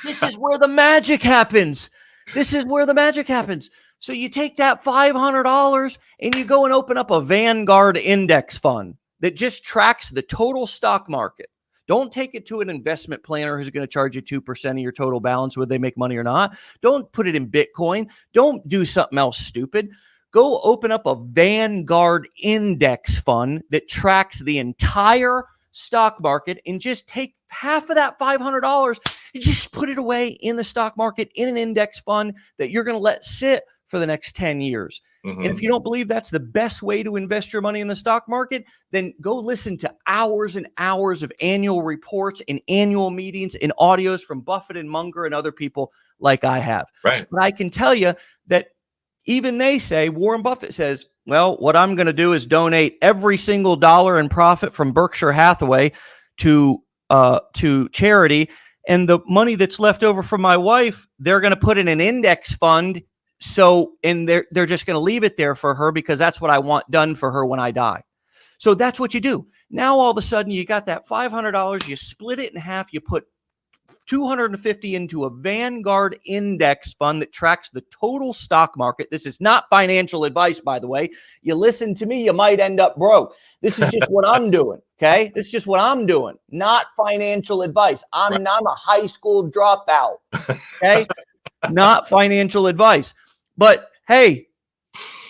[SPEAKER 1] This is where the magic happens. This is where the magic happens. So you take that $500 and you go and open up a Vanguard index fund that just tracks the total stock market. Don't take it to an investment planner who's going to charge you 2% of your total balance, whether they make money or not. Don't put it in Bitcoin. Don't do something else stupid. Go open up a Vanguard index fund that tracks the entire stock market and just take half of that $500 and just put it away in the stock market in an index fund that you're going to let sit for the next 10 years. And if you don't believe that's the best way to invest your money in the stock market, then go listen to hours and hours of annual reports and annual meetings and audios from Buffett and Munger and other people like I have.
[SPEAKER 2] Right.
[SPEAKER 1] But I can tell you that even they say, Warren Buffett says, well, what I'm going to do is donate every single dollar in profit from Berkshire Hathaway to charity. And the money that's left over from my wife, they're going to put in an index fund. So, and they're just going to leave it there for her because that's what I want done for her when I die. So that's what you do. Now, all of a sudden you got that $500, you split it in half, you put 250 into a Vanguard index fund that tracks the total stock market. This is not financial advice, by the way. You listen to me, you might end up broke. This is just what I'm doing. Okay. This is just what I'm doing. Not financial advice. I'm a high school dropout. Okay. Not financial advice. But hey,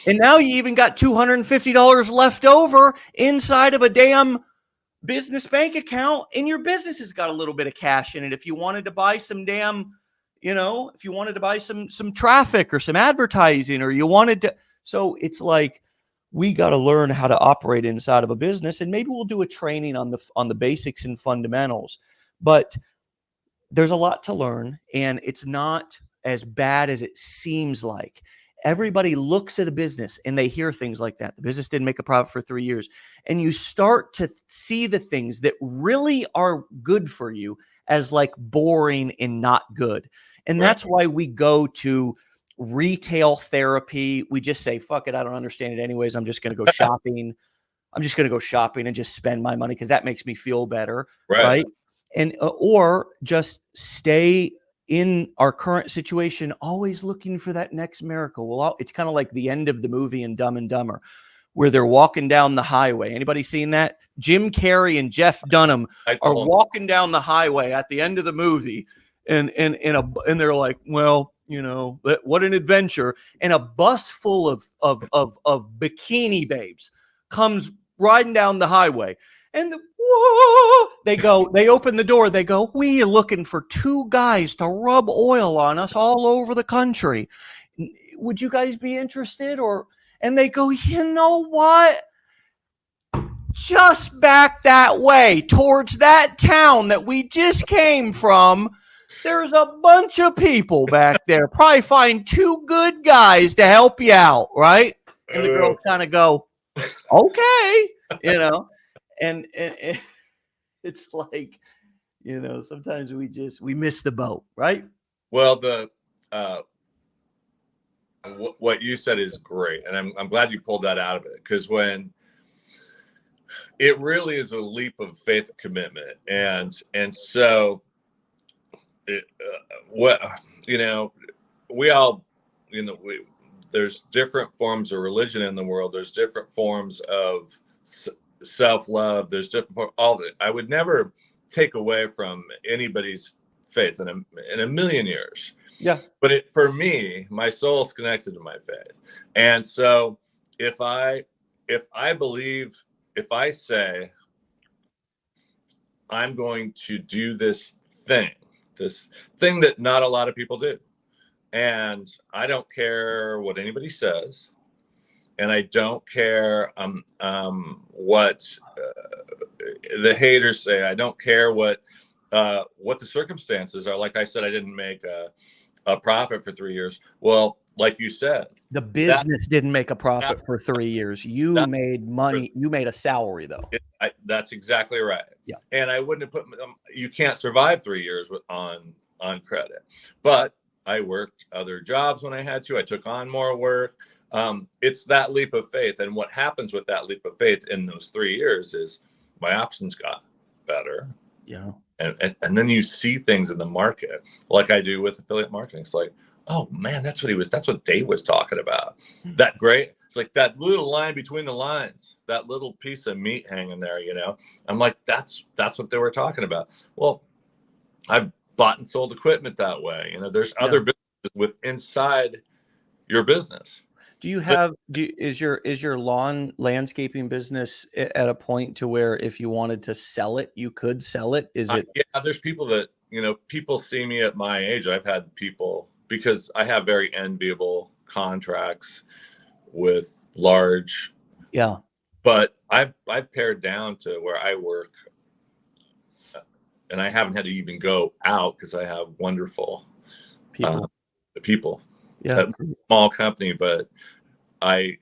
[SPEAKER 1] and now you even got $250 left over inside of a damn business bank account, and your business has got a little bit of cash in it. If you wanted to buy some damn, if you wanted to buy some traffic or some advertising, or you wanted to, so it's like we got to learn how to operate inside of a business, and maybe we'll do a training on the basics and fundamentals. But there's a lot to learn, and it's not as bad as it seems like. Everybody looks at a business and they hear things like that. The business didn't make a profit for 3 years. And you start to see the things that really are good for you as like boring and not good. And that's why we go to retail therapy. We just say, fuck it, I don't understand it anyways. I'm just going to go shopping. I'm just going to go shopping and just spend my money because that makes me feel better. Right. And or just stay in our current situation, always looking for that next miracle. Well, it's kind of like the end of the movie in Dumb and Dumber, where they're walking down the highway. Anybody seen that? Jim Carrey and Jeff Dunham are walking down the highway at the end of the movie, and they're like, well, what an adventure! And a bus full of bikini babes comes riding down the highway, and they open the door. They go, we are looking for 2 guys to rub oil on us all over the country. Would you guys be interested? And they go, you know what? Just back that way towards that town that we just came from. There's a bunch of people back there. Probably find 2 good guys to help you out, right? And the girls kind of go, okay, and it's like, sometimes we miss the boat, right?
[SPEAKER 2] Well, what you said is great, and I'm glad you pulled that out of it, because when it really is a leap of faith and commitment, and so we all, there's different forms of religion in the world. There's different forms of self-love. There's different all that. I would never take away from anybody's faith in a million years.
[SPEAKER 1] Yeah.
[SPEAKER 2] But for me, my soul is connected to my faith. And so if I say I'm going to do this thing that not a lot of people do, and I don't care what anybody says, and I don't care what the haters say. I don't care what the circumstances are. Like I said, I didn't make a profit for 3 years. Well, like you said,
[SPEAKER 1] The business didn't make a profit for 3 years. You
[SPEAKER 2] that-
[SPEAKER 1] made money. You made a salary though.
[SPEAKER 2] that's exactly right.
[SPEAKER 1] Yeah.
[SPEAKER 2] And I wouldn't have put. You can't survive 3 years on credit. But I worked other jobs when I had to. I took on more work. It's that leap of faith. And what happens with that leap of faith in those 3 years is my options got better.
[SPEAKER 1] Yeah.
[SPEAKER 2] And then you see things in the market, like I do with affiliate marketing. It's like, oh man, that's what Dave was talking about. That great. It's like that little line between the lines, that little piece of meat hanging there, I'm like, that's what they were talking about. Well, I've bought and sold equipment that way. There's other businesses with inside your business.
[SPEAKER 1] Do you have is your lawn landscaping business at a point to where if you wanted to sell it, you could sell it? Is it?
[SPEAKER 2] Yeah, there's people that, people see me at my age. I've had people, because I have very enviable contracts with large.
[SPEAKER 1] Yeah.
[SPEAKER 2] But I've pared down to where I work, and I haven't had to even go out because I have wonderful people.
[SPEAKER 1] Yeah.
[SPEAKER 2] A small company, but I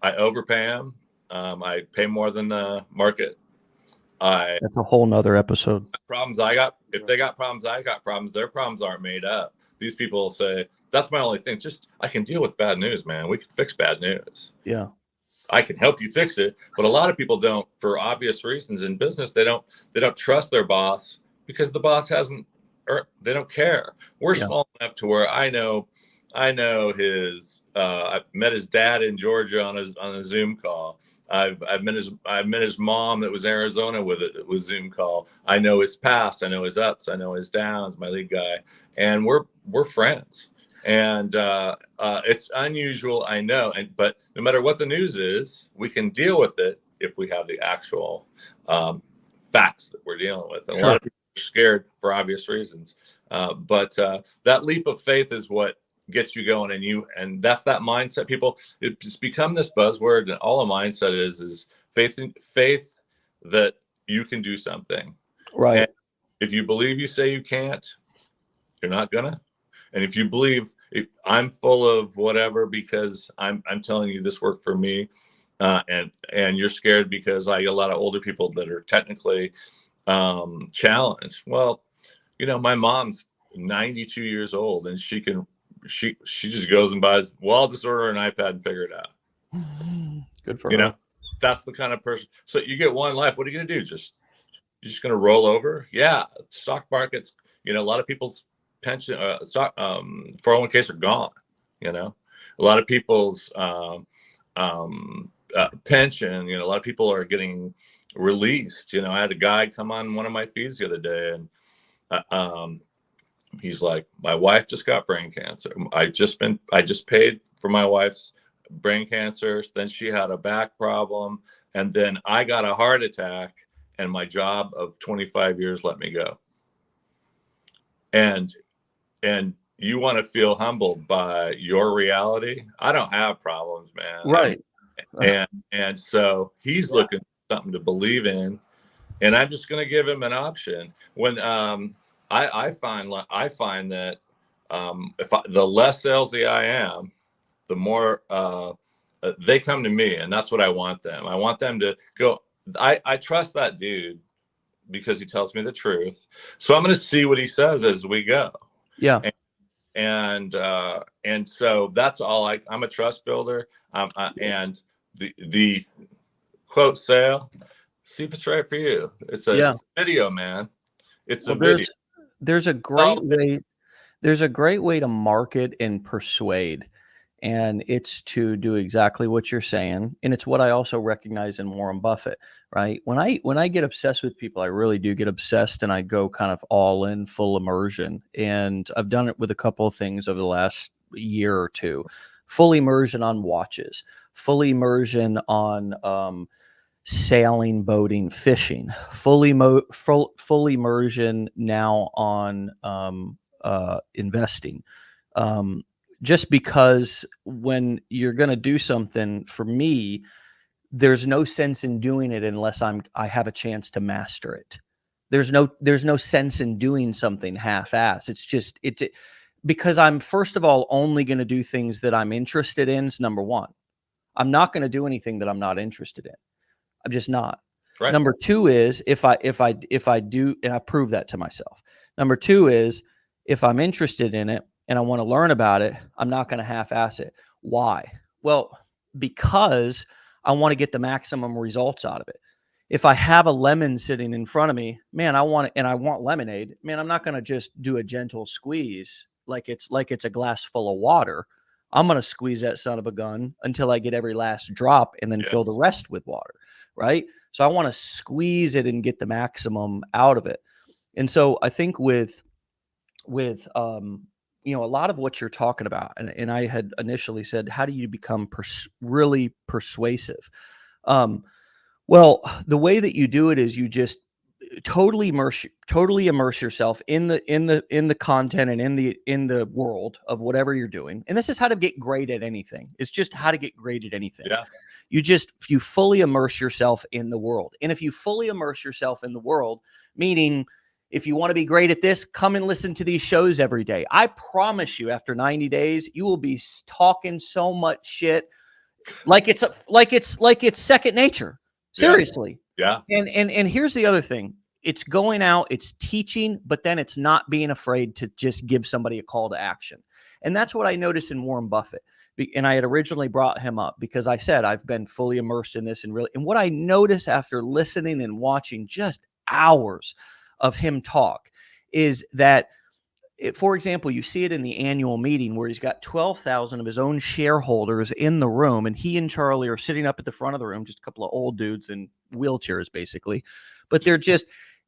[SPEAKER 2] overpay them. I pay more than the market.
[SPEAKER 1] That's a whole nother episode.
[SPEAKER 2] Problems I got. If they got problems, I got problems. Their problems aren't made up. These people say, that's my only thing. Just, I can deal with bad news, man. We can fix bad news.
[SPEAKER 1] Yeah.
[SPEAKER 2] I can help you fix it. But a lot of people don't, for obvious reasons in business. They don't trust their boss because the boss hasn't, or they don't care. We're small enough to where I know his, I met his dad in Georgia on a Zoom call. I've met his mom that was in Arizona with Zoom call. I know his past. I know his ups. I know his downs. My lead guy, and we're friends. And it's unusual, I know. But no matter what the news is, we can deal with it if we have the actual facts that we're dealing with. And a lot of people are scared for obvious reasons. But that leap of faith is what gets you going, and that's that mindset. People, it's become this buzzword, and all a mindset is faith that you can do something.
[SPEAKER 1] Right.
[SPEAKER 2] And if you believe you say you can't, you're not gonna. And if you believe I'm full of whatever because I'm telling you this worked for me, and you're scared because I get a lot of older people that are technically challenged. Well, my mom's 92 years old, and she just goes and buys. Well, I'll just order an iPad and figure it out.
[SPEAKER 1] Good for her.
[SPEAKER 2] That's the kind of person. So you get one life. What are you gonna do? You're just gonna roll over? Yeah, stock markets. A lot of people's pension, 401ks are gone. A lot of people's pension. A lot of people are getting released. I had a guy come on one of my feeds the other day, and he's like, my wife just got brain cancer. I just paid for my wife's brain cancer. Then she had a back problem, and then I got a heart attack, and my job of 25 years let me go. And you want to feel humbled by your reality. I don't have problems, man.
[SPEAKER 1] Right.
[SPEAKER 2] And so he's looking for something to believe in, and I'm just going to give him an option. When I find that the less salesy I am, the more they come to me, and that's what I want them. I want them to go. I trust that dude because he tells me the truth. So I'm going to see what he says as we go.
[SPEAKER 1] Yeah.
[SPEAKER 2] And so that's all. I'm a trust builder. And the quote sale, see if it's right for you. It's a video, man. It's a video.
[SPEAKER 1] There's a great way. There's a great way to market and persuade, and it's to do exactly what you're saying. And it's what I also recognize in Warren Buffett, right? When I get obsessed with people, I really do get obsessed, and I go kind of all in, full immersion. And I've done it with a couple of things over the last year or two. Full immersion on watches, full immersion on sailing, boating, fishing, full immersion now on investing, just because when you're going to do something, for me, there's no sense in doing it unless I have a chance to master it. There's no sense in doing something half-ass. It's because I'm, first of all, only going to do things that I'm interested in. Is number one. I'm not going to do anything that I'm not interested in. I'm just not.
[SPEAKER 2] Right.
[SPEAKER 1] Number two is if I do, and I prove that to myself. Number two is if I'm interested in it and I want to learn about it, I'm not going to half-ass it. Why? Well, because I want to get the maximum results out of it. If I have a lemon sitting in front of me, man, I want it, and I want lemonade, man, I'm not going to just do a gentle squeeze like it's a glass full of water. I'm going to squeeze that son of a gun until I get every last drop and then fill the rest with water, right? So I want to squeeze it and get the maximum out of it. And so I think with a lot of what you're talking about, and I had initially said, how do you become really persuasive? Well, the way that you do it is you just totally immerse yourself in the content and in the world of whatever you're doing. And this is how to get great at anything. It's just how to get great at anything.
[SPEAKER 2] Yeah.
[SPEAKER 1] You fully immerse yourself in the world. And if you fully immerse yourself in the world, meaning if you want to be great at this, come and listen to these shows every day. I promise you, after 90 days, you will be talking so much shit like it's second nature. Seriously.
[SPEAKER 2] Yeah.
[SPEAKER 1] And here's the other thing. It's going out, it's teaching, but then it's not being afraid to just give somebody a call to action. And that's what I noticed in Warren Buffett. And I had originally brought him up because I said I've been fully immersed in this, and what I noticed after listening and watching just hours of him talk is that, for example, you see it in the annual meeting where he's got 12,000 of his own shareholders in the room, and he and Charlie are sitting up at the front of the room, just a couple of old dudes in wheelchairs, basically. But they're just,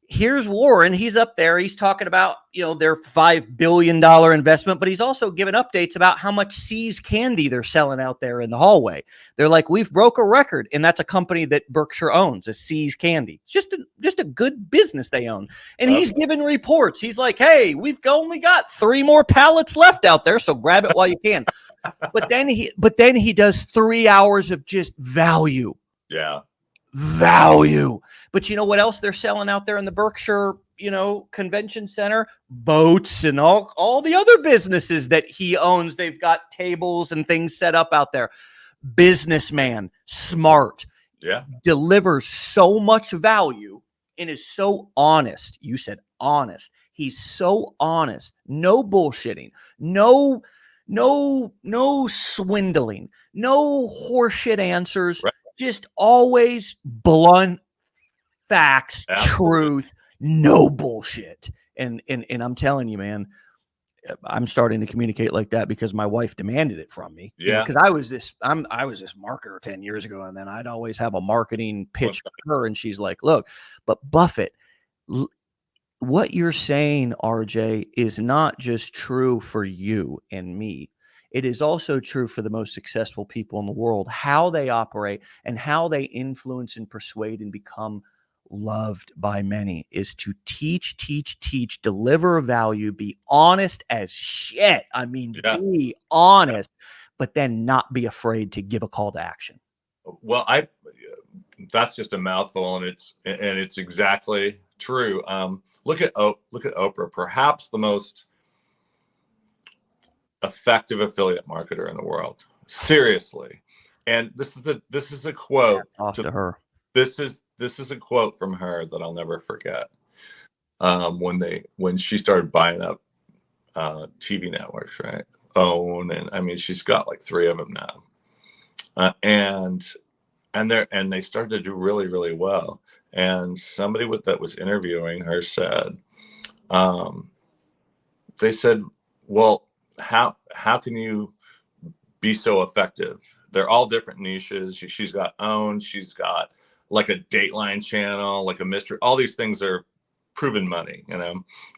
[SPEAKER 1] here's Warren. He's up there. He's talking about, their $5 billion investment, but he's also giving updates about how much See's candy they're selling out there in the hallway. They're like, we've broke a record. And that's a company that Berkshire owns, is See's Candy. It's just a good business they own. And he's giving reports. He's like, hey, we've only got 3 more pallets left out there, so grab it while you can. But then he does 3 hours of just value.
[SPEAKER 2] Yeah.
[SPEAKER 1] Value. But you know what else they're selling out there in the Berkshire, convention center? Boats and all the other businesses that he owns. They've got tables and things set up out there. Businessman, smart.
[SPEAKER 2] Yeah.
[SPEAKER 1] Delivers so much value and is so honest. You said honest. He's so honest. No bullshitting. No swindling. No horseshit answers.
[SPEAKER 2] Right.
[SPEAKER 1] Just always blunt facts, truth, no bullshit. And I'm telling you, man, I'm starting to communicate like that because my wife demanded it from me.
[SPEAKER 2] Yeah.
[SPEAKER 1] Because I was this marketer 10 years ago, and then I'd always have a marketing pitch for her, and she's like, look, but Buffett, what you're saying, RJ, is not just true for you and me. It is also true for the most successful people in the world, how they operate and how they influence and persuade and become loved by many, is to teach, deliver value, be honest as shit. I mean, be honest, but then not be afraid to give a call to action.
[SPEAKER 2] Well, that's just a mouthful, and it's exactly true. Look at Oprah, perhaps the most effective affiliate marketer in the world. Seriously. And this is a quote
[SPEAKER 1] to her.
[SPEAKER 2] This is a quote from her that I'll never forget. When she started buying up TV networks, right? And I mean, she's got like 3 of them now. And they started to do really, really well. And somebody that was interviewing her said, they said, well, how can you be so effective? They're all different niches. She's got OWN. She's got like a Dateline channel, like a mystery. All these things are proven money,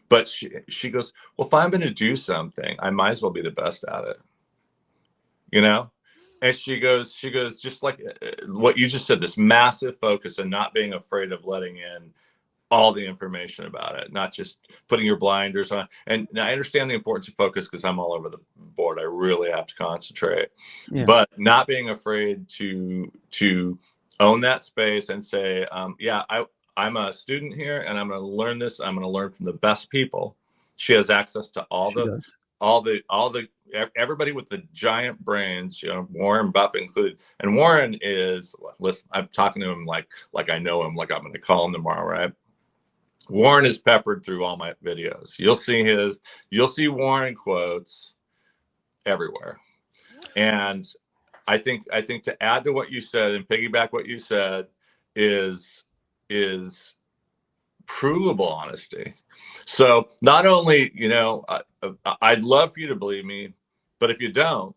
[SPEAKER 2] But she goes, well, if I'm going to do something, I might as well be the best at it, And she goes, just like what you just said, this massive focus and not being afraid of letting in all the information about it, not just putting your blinders on. And I understand the importance of focus because I'm all over the board. I really have to concentrate, but not being afraid to own that space and say, yeah, I'm a student here and I'm going to learn this. I'm going to learn from the best people. She has access to all the everybody with the giant brains, you know, Warren Buffett included. And Warren is, listen, I'm talking to him like I know him, like I'm going to call him tomorrow, right? Warren is peppered through all my videos. You'll see Warren quotes everywhere. And I think to add to what you said and piggyback what you said is provable honesty. So not only, you know, I'd love for you to believe me, but if you don't,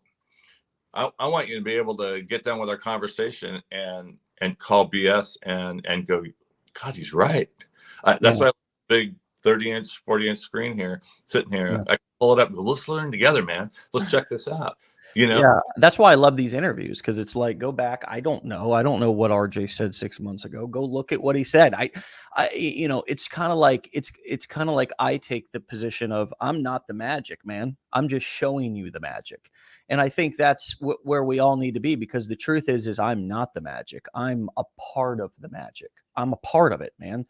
[SPEAKER 2] I want you to be able to get done with our conversation and call BS and go, God, he's right. That's why I have a big 30-inch, 40-inch screen here, sitting here. I can pull it up and go, let's learn together, man. Let's check this out. You know?
[SPEAKER 1] Yeah, that's why I love these interviews, because it's like, go back. I don't know what RJ said 6 months ago. Go look at what he said. I you know, it's kind of like I take the position of, I'm not the magic, man. I'm just showing you the magic. And I think that's where we all need to be, because the truth is I'm not the magic. I'm a part of the magic. I'm a part of it, man.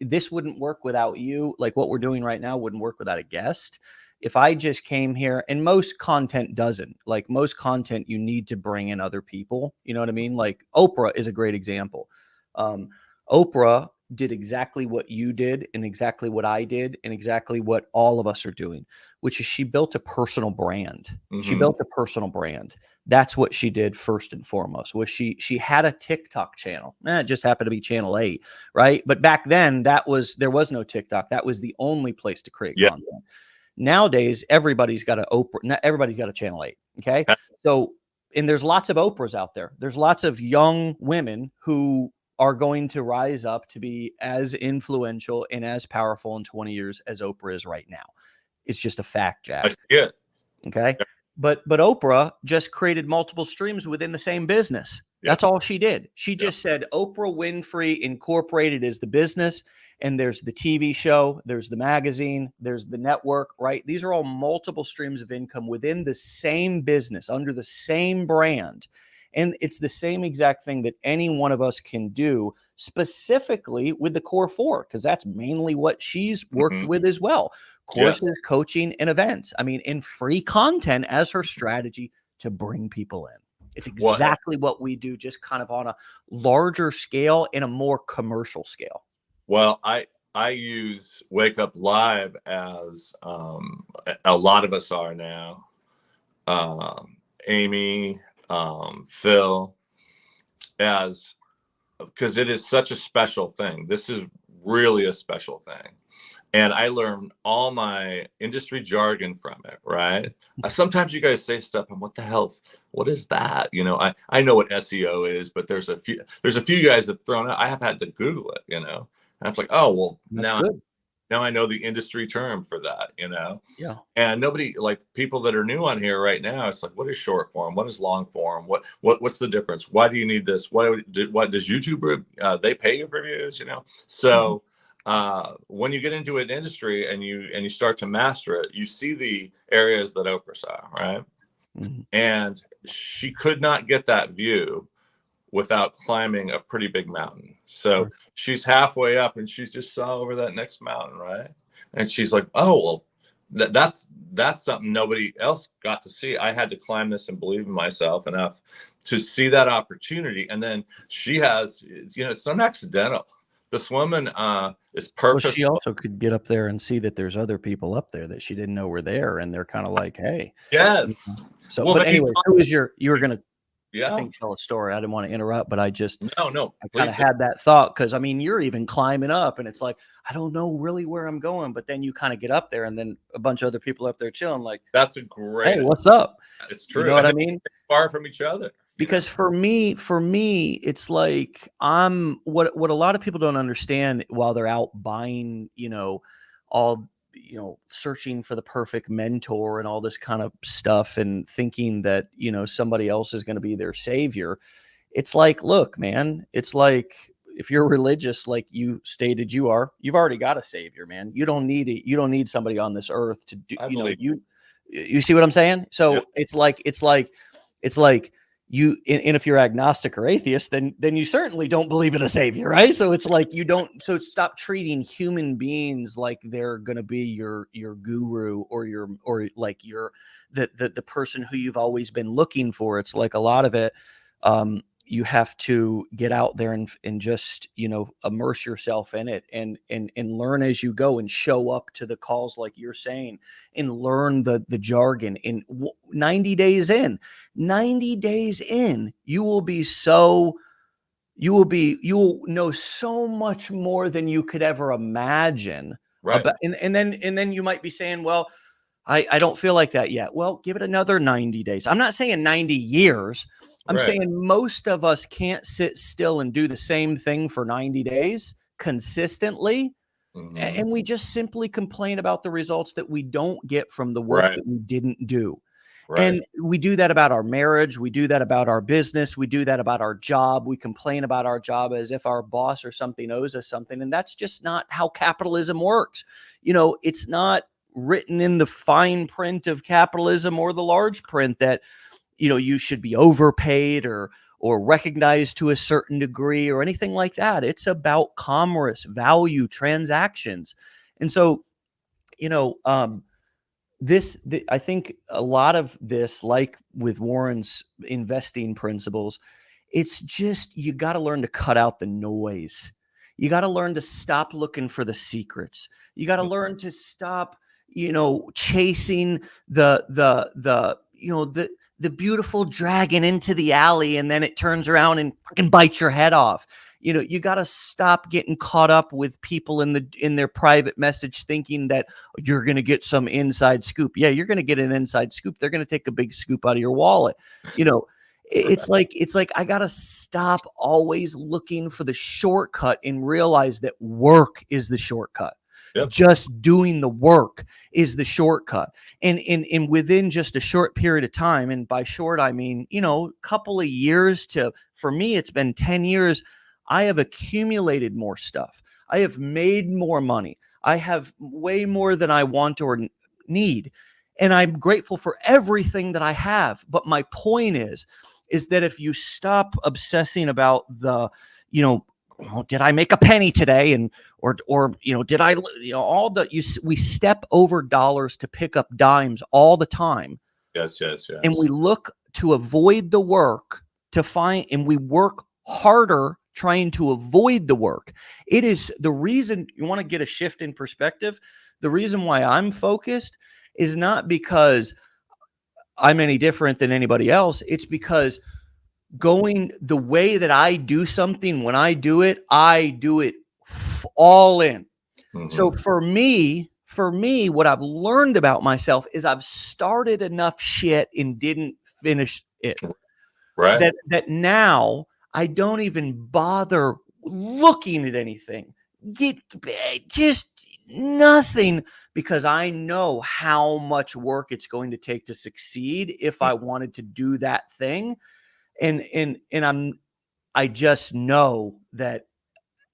[SPEAKER 1] This wouldn't work without you. Like what we're doing right now wouldn't work without a guest. If I just came here, and most content doesn't, like most content, you need to bring in other people. You know what I mean? Like Oprah is a great example. Oprah did exactly what you did and exactly what I did and exactly what all of us are doing, which is she built a personal brand. Mm-hmm. She built a personal brand. That's what she did first and foremost. Was she had a TikTok channel. It just happened to be channel 8, right? But back then there was no TikTok. That was the only place to create content. Nowadays, everybody's got everybody's got a channel 8. Okay. So, and there's lots of Oprahs out there. There's lots of young women who are going to rise up to be as influential and as powerful in 20 years as Oprah is right now. It's just a fact, Jack.
[SPEAKER 2] I see it.
[SPEAKER 1] Okay. Yeah. But Oprah just created multiple streams within the same business. Yeah. That's all she did. She just said Oprah Winfrey Incorporated is the business, and there's the TV show, there's the magazine, there's the network, right? These are all multiple streams of income within the same business, under the same brand. And it's the same exact thing that any one of us can do, specifically with the core 4, because that's mainly what she's worked with as well. Courses, coaching, and events. I mean, in free content as her strategy to bring people in. It's exactly what we do, just kind of on a larger scale and a more commercial scale.
[SPEAKER 2] Well, I use Wake Up Live as a lot of us are now. Amy, Phil, because it is such a special thing. This is really a special thing. And I learned all my industry jargon from it, right? Sometimes you guys say stuff, and what the hell's, what is that? You know, I know what SEO is, but there's a few guys that thrown out. I have had to Google it, you know. And I was like, oh, well, now I know the industry term for that, you know?
[SPEAKER 1] Yeah.
[SPEAKER 2] And nobody, like people that are new on here right now, it's like, what is short form? What is long form? What's the difference? Why do you need this? What does YouTube, they pay you for views, you know? So when you get into an industry and you start to master it, you see the areas that Oprah saw, right? Mm-hmm. And she could not get that view without climbing a pretty big mountain. So she's halfway up and she just saw over that next mountain, right? And she's like, oh, well, that's something nobody else got to see. I had to climb this and believe in myself enough to see that opportunity. And then she has, you know, it's not accidental. This woman is purposeful.
[SPEAKER 1] Well, she also could get up there and see that there's other people up there that she didn't know were there. And they're kind of like, hey.
[SPEAKER 2] Yes.
[SPEAKER 1] So, well, but anyway, who is you were going to,
[SPEAKER 2] I
[SPEAKER 1] think, tell a story. I didn't want to interrupt, but I just
[SPEAKER 2] I
[SPEAKER 1] kind of had that thought, because I mean, you're even climbing up and it's like, I don't know really where I'm going, but then you kind of get up there and then a bunch of other people up there chilling, like,
[SPEAKER 2] that's a great,
[SPEAKER 1] hey, what's up?
[SPEAKER 2] It's true.
[SPEAKER 1] You know what I mean?
[SPEAKER 2] Far from each other.
[SPEAKER 1] Because for me, it's like what a lot of people don't understand while they're out buying, you know, all, you know, searching for the perfect mentor and all this kind of stuff and thinking that, you know, somebody else is going to be their savior. It's like, look, man, it's like if you're religious, like you stated you are, you've already got a savior, man. You don't need it. You don't need somebody on this earth to do,
[SPEAKER 2] I believe.
[SPEAKER 1] you see what I'm saying?
[SPEAKER 2] Yeah.
[SPEAKER 1] So it's like you, and if you're agnostic or atheist, then you certainly don't believe in a savior, right? So it's like you don't. So stop treating human beings like they're gonna be your guru or like the person who you've always been looking for. It's like a lot of it. You have to get out there and just, immerse yourself in it and learn as you go and show up to the calls like you're saying and learn the jargon. In 90 days in, you will know so much more than you could ever imagine
[SPEAKER 2] Right.
[SPEAKER 1] about. And then you might be saying, well, I don't feel like that yet. Well, give it another 90 days. I'm not saying 90 years. I'm
[SPEAKER 2] Right.
[SPEAKER 1] saying most of us can't sit still and do the same thing for 90 days consistently.
[SPEAKER 2] Mhm.
[SPEAKER 1] And we just simply complain about the results that we don't get from the work
[SPEAKER 2] Right.
[SPEAKER 1] that we didn't do.
[SPEAKER 2] Right.
[SPEAKER 1] And we do that about our marriage. We do that about our business. We do that about our job. We complain about our job as if our boss or something owes us something. And that's just not how capitalism works. It's not written in the fine print of capitalism or the large print that, you should be overpaid or recognized to a certain degree or anything like that. It's about commerce, value, transactions. And so, I think a lot of this, like with Warren's investing principles, it's just, you got to learn to cut out the noise. You got to learn to stop looking for the secrets. You got to learn to stop, chasing the beautiful dragon into the alley, and then it turns around and fucking bites your head off. You got to stop getting caught up with people in their private message thinking that you're going to get some inside scoop. Yeah, you're going to get an inside scoop. They're going to take a big scoop out of your wallet. It's like I got to stop always looking for the shortcut and realize that work is the shortcut.
[SPEAKER 2] Yep.
[SPEAKER 1] Just doing the work is the shortcut. And within just a short period of time, and by short, I mean, a couple of years for me, it's been 10 years. I have accumulated more stuff. I have made more money. I have way more than I want or need. And I'm grateful for everything that I have. But my point is that if you stop obsessing about did I make a penny today? And, or did I, we step over dollars to pick up dimes all the time.
[SPEAKER 2] Yes.
[SPEAKER 1] And we look to avoid the work and we work harder trying to avoid the work. It is the reason you want to get a shift in perspective. The reason why I'm focused is not because I'm any different than anybody else. It's because going the way that I do something, when I do it all in. Mm-hmm. So for me, what I've learned about myself is I've started enough shit and didn't finish it.
[SPEAKER 2] Right.
[SPEAKER 1] That now I don't even bother looking at anything. Just nothing, because I know how much work it's going to take to succeed if I wanted to do that thing. And I just know that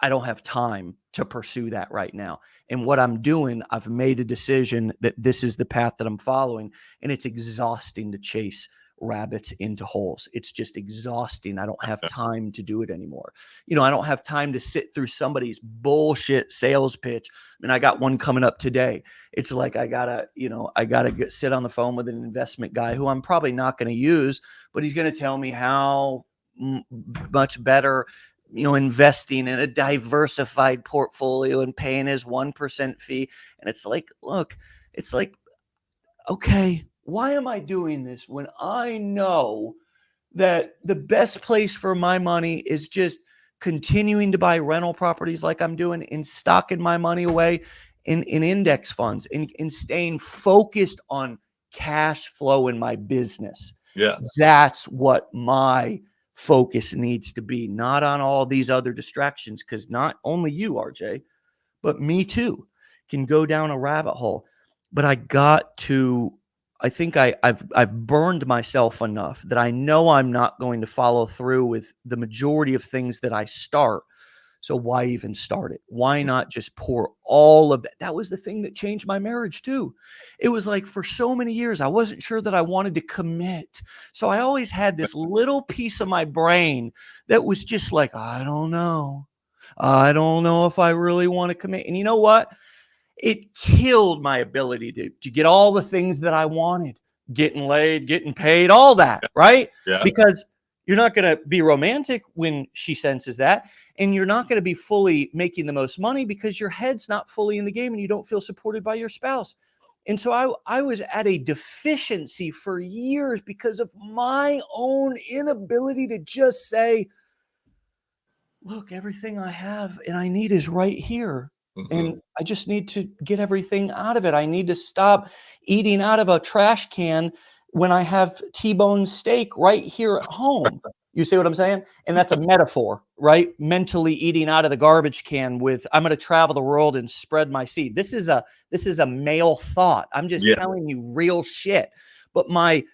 [SPEAKER 1] I don't have time to pursue that right now. And what I'm doing, I've made a decision that this is the path that I'm following, and it's exhausting to chase rabbits into holes. It's just exhausting. I don't have time to do it anymore. I don't have time to sit through somebody's bullshit sales pitch. I mean, I got one coming up today. It's like I gotta sit on the phone with an investment guy who I'm probably not going to use, but he's going to tell me how much better investing in a diversified portfolio and paying his 1% fee. And it's like, look, okay, why am I doing this when I know that the best place for my money is just continuing to buy rental properties like I'm doing, and stocking my money away in index funds, and staying focused on cash flow in my business.
[SPEAKER 2] Yes.
[SPEAKER 1] That's what my focus needs to be, not on all these other distractions, because not only you, RJ, but me too, can go down a rabbit hole. But I think I've burned myself enough that I know I'm not going to follow through with the majority of things that I start. So why even start it? Why not just pour all of that? That was the thing that changed my marriage too. It was like for so many years, I wasn't sure that I wanted to commit. So I always had this little piece of my brain that was just like, I don't know. I don't know if I really want to commit. And you know what? It killed my ability to get all the things that I wanted, getting laid, getting paid, all that, right?
[SPEAKER 2] Yeah.
[SPEAKER 1] Because you're not going to be romantic when she senses that. And you're not going to be fully making the most money because your head's not fully in the game and you don't feel supported by your spouse. And so I was at a deficiency for years because of my own inability to just say, look, everything I have and I need is right here. And I just need to get everything out of it. I need to stop eating out of a trash can when I have T-bone steak right here at home. You see what I'm saying? And that's a metaphor, right? Mentally eating out of the garbage can with, I'm going to travel the world and spread my seed. This is a male thought. I'm just telling you real shit. But my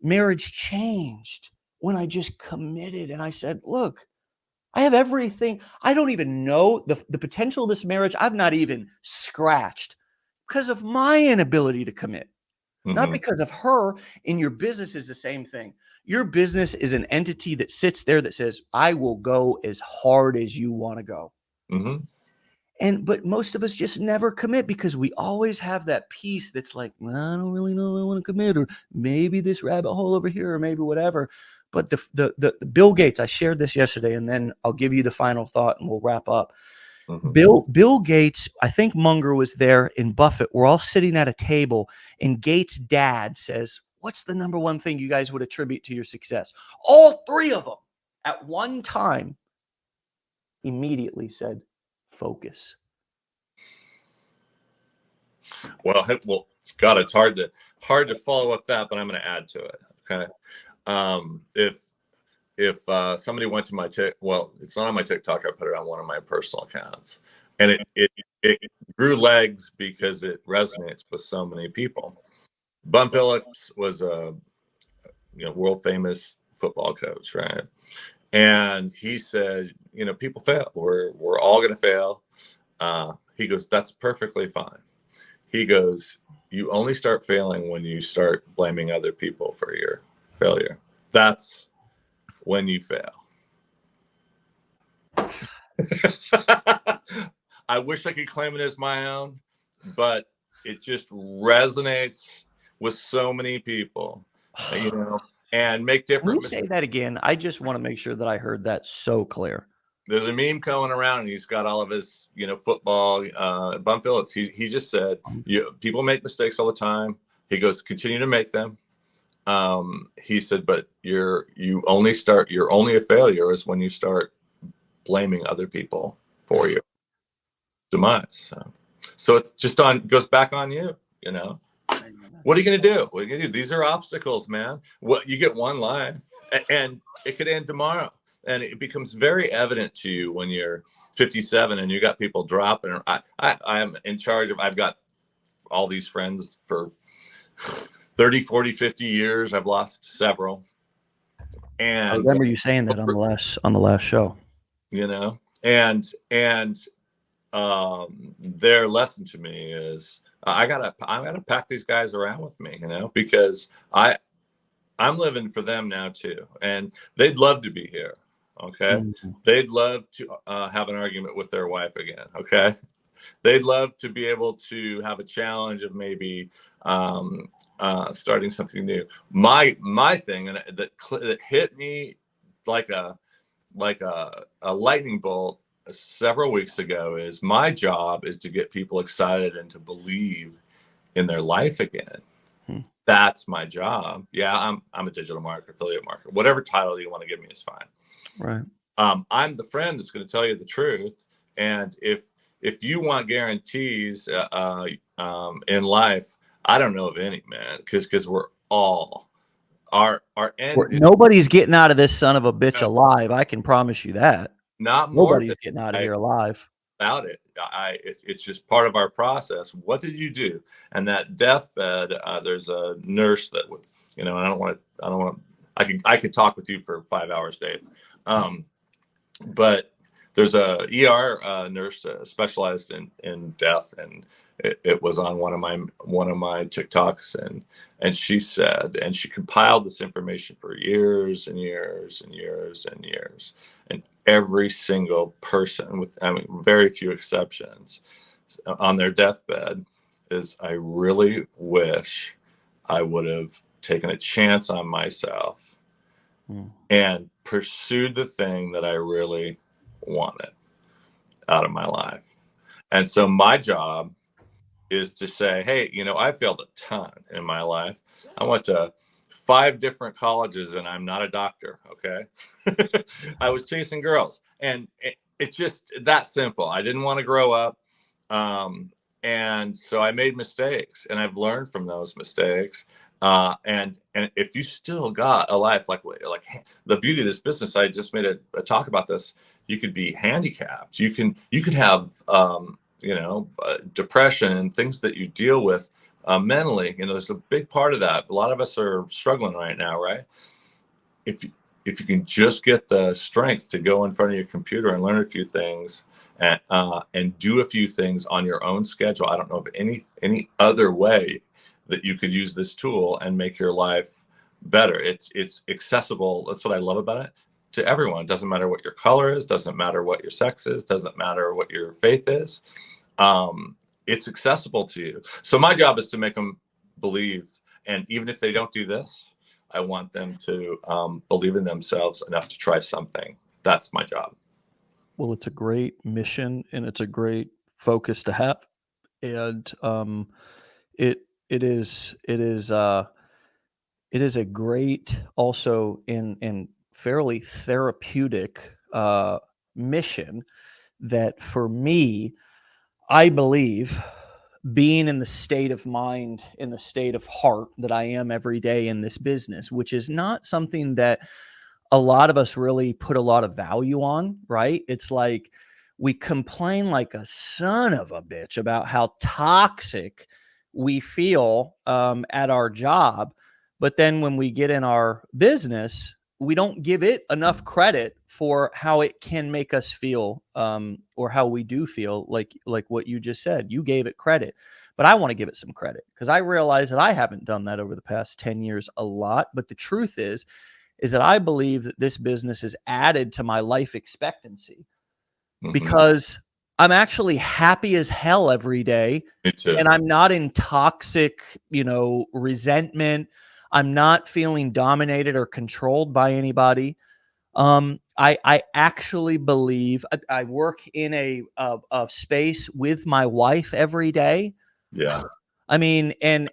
[SPEAKER 1] marriage changed when I just committed and I said, look, I have everything. I don't even know the potential of this marriage. I've not even scratched because of my inability to commit, not because of her. And your business is the same thing. Your business is an entity that sits there that says, I will go as hard as you want to go. But most of us just never commit because we always have that piece that's like, well, I don't really know if I want to commit, or maybe this rabbit hole over here, or maybe whatever. But the Bill Gates, I shared this yesterday, and then I'll give you the final thought and we'll wrap up. Bill Gates, I think Munger was there, and Buffett, we're all sitting at a table, and Gates' dad says, what's the number one thing you guys would attribute to your success? All three of them at one time immediately said, focus.
[SPEAKER 2] Well, God, it's hard to follow up that, but I'm going to add to it. Okay. If somebody went to my it's not on my TikTok. I put it on one of my personal accounts, and it grew legs because it resonates with so many people. Bum Phillips was a world famous football coach, right? And he said, people fail. We're all going to fail. He goes, that's perfectly fine. He goes, you only start failing when you start blaming other people for your failure. That's when you fail. I wish I could claim it as my own, but it just resonates with so many people, and make different.
[SPEAKER 1] Can you say that again? I just want to make sure that I heard that so clear.
[SPEAKER 2] There's a meme going around, and he's got all of his, football. Bum Phillips, he just said, people make mistakes all the time. He goes, continue to make them. He said, but you're only a failure is when you start blaming other people for your demise. So it's just goes back on you, What are you going to do? What are you going to do? These are obstacles, man. You get one life, and it could end tomorrow. And it becomes very evident to you when you're 57 and you got people dropping. I'm in charge of, I've got all these friends for 30, 40, 50 years. I've lost several. And
[SPEAKER 1] I remember you saying that on the last show.
[SPEAKER 2] And their lesson to me is I gotta pack these guys around with me, because I'm living for them now too, and they'd love to be here. Okay. They'd love to have an argument with their wife again. Okay. They'd love to be able to have a challenge of maybe starting something new. My thing, and that hit me like a lightning bolt several weeks ago, is my job is to get people excited and to believe in their life again. That's my job. Yeah, I'm a digital marketer, affiliate marketer, whatever title you want to give me is fine.
[SPEAKER 1] Right.
[SPEAKER 2] I'm the friend that's going to tell you the truth. And if you want guarantees in life, I don't know of any, man, because we're all our end.
[SPEAKER 1] Nobody's getting out of this son of a bitch alive. I can promise you that. Nobody's getting out of here alive.
[SPEAKER 2] About it. It's just part of our process. What did you do? And that deathbed, there's a nurse that would, and I could talk with you for 5 hours, Dave. But there's a ER nurse specialized in death, and it was on one of my TikToks, and she said, and she compiled this information for years and years and years and years, and every single person, with I mean very few exceptions, on their deathbed is, I really wish I would have taken a chance on myself and pursued the thing that I really wanted out of my life. And so my job is to say, hey, I failed a ton in my life. I went to 5 different colleges and I'm not a doctor. Okay. I was chasing girls, and it's just that simple. I didn't want to grow up. And so I made mistakes, and I've learned from those mistakes. And if you still got a life like the beauty of this business, I just made a talk about this. You could be handicapped. You could have depression and things that you deal with mentally. There's a big part of that. A lot of us are struggling right now, right? If you can just get the strength to go in front of your computer and learn a few things, and do a few things on your own schedule. I don't know of any other way that you could use this tool and make your life better. It's accessible. That's what I love about it, to everyone. It doesn't matter what your color is, doesn't matter what your sex is, doesn't matter what your faith is. It's accessible to you. So my job is to make them believe. And even if they don't do this, I want them to believe in themselves enough to try something. That's my job.
[SPEAKER 1] Well, it's a great mission and it's a great focus to have. And it is a great, also in fairly therapeutic mission that, for me, I believe, being in the state of mind, in the state of heart that I am every day in this business, which is not something that a lot of us really put a lot of value on, right? It's like we complain like a son of a bitch about how toxic we feel at our job. But then when we get in our business, we don't give it enough credit for how it can make us feel, or how we do feel, like what you just said. You gave it credit, but I want to give it some credit because I realize that I haven't done that over the past 10 years a lot. But the truth is that I believe that this business has added to my life expectancy because I'm actually happy as hell every day.
[SPEAKER 2] Me too.
[SPEAKER 1] And I'm not in toxic, resentment. I'm not feeling dominated or controlled by anybody. I actually believe I work in a space with my wife every day.
[SPEAKER 2] Yeah.
[SPEAKER 1] I mean, and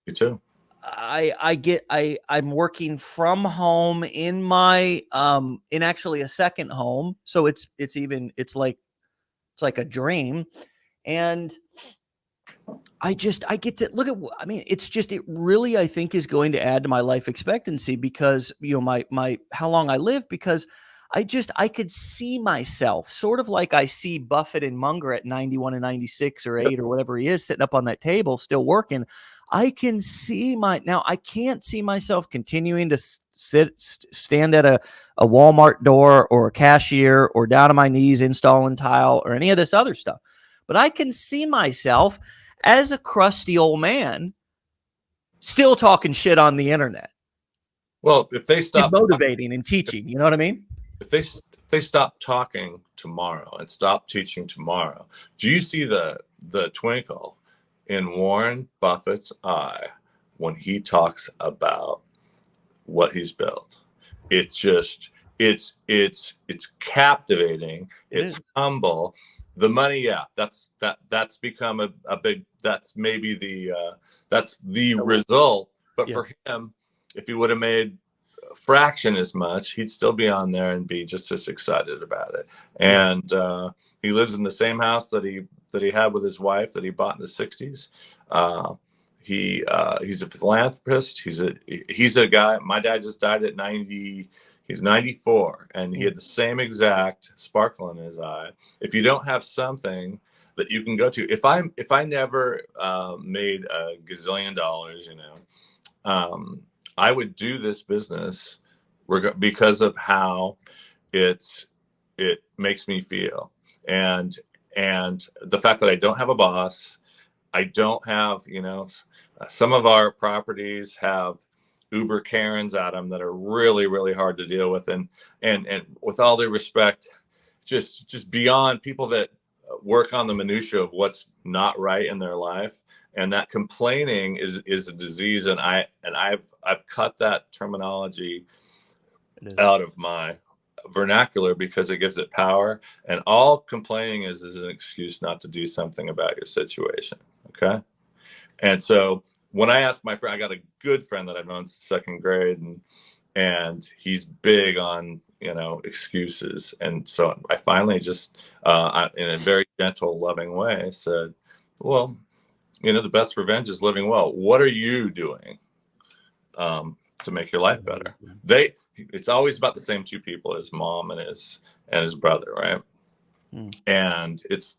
[SPEAKER 2] Me too.
[SPEAKER 1] I'm working from home in my in actually a second home. So it's like a dream. And I get to look at, I mean, it really, I think, is going to add to my life expectancy because, my how long I live, because I could see myself sort of like I see Buffett and Munger at 91 and 96 or 8 or whatever he is, sitting up on that table still working. I can see now I can't see myself continuing to stand at a Walmart door or a cashier or down on my knees installing tile or any of this other stuff. But I can see myself as a crusty old man still talking shit on the internet.
[SPEAKER 2] Well, if they stop
[SPEAKER 1] motivating and teaching, you know what I mean?
[SPEAKER 2] If they stop talking tomorrow and stop teaching tomorrow, do you see the twinkle in Warren Buffett's eye when he talks about what he's built? It's just it's captivating. It's humble. The money, yeah, that's become a big, that's maybe that's the result. But for him, if he would have made a fraction as much, he'd still be on there and be just as excited about it. And he lives in the same house that he had with his wife that he bought in the 60s. He's a philanthropist. He's a guy. My dad just died at 90. He's 94, and he had the same exact sparkle in his eye. If you don't have something that you can go to, if I never made a gazillion dollars, I would do this business because of how it it makes me feel. And the fact that I don't have a boss, I don't have, some of our properties have Uber Karens at them that are really, really hard to deal with. And with all due respect, just beyond people that work on the minutia of what's not right in their life. And that complaining is a disease. And I've cut that terminology out of my vernacular because it gives it power. And all complaining is an excuse not to do something about your situation. Okay. And so when I asked my friend, I got a good friend that I've known since second grade, and he's big on, excuses. And so I finally just, in a very gentle, loving way, said, well, the best revenge is living well. What are you doing to make your life better? It's always about the same two people, his mom and his brother, right? And it's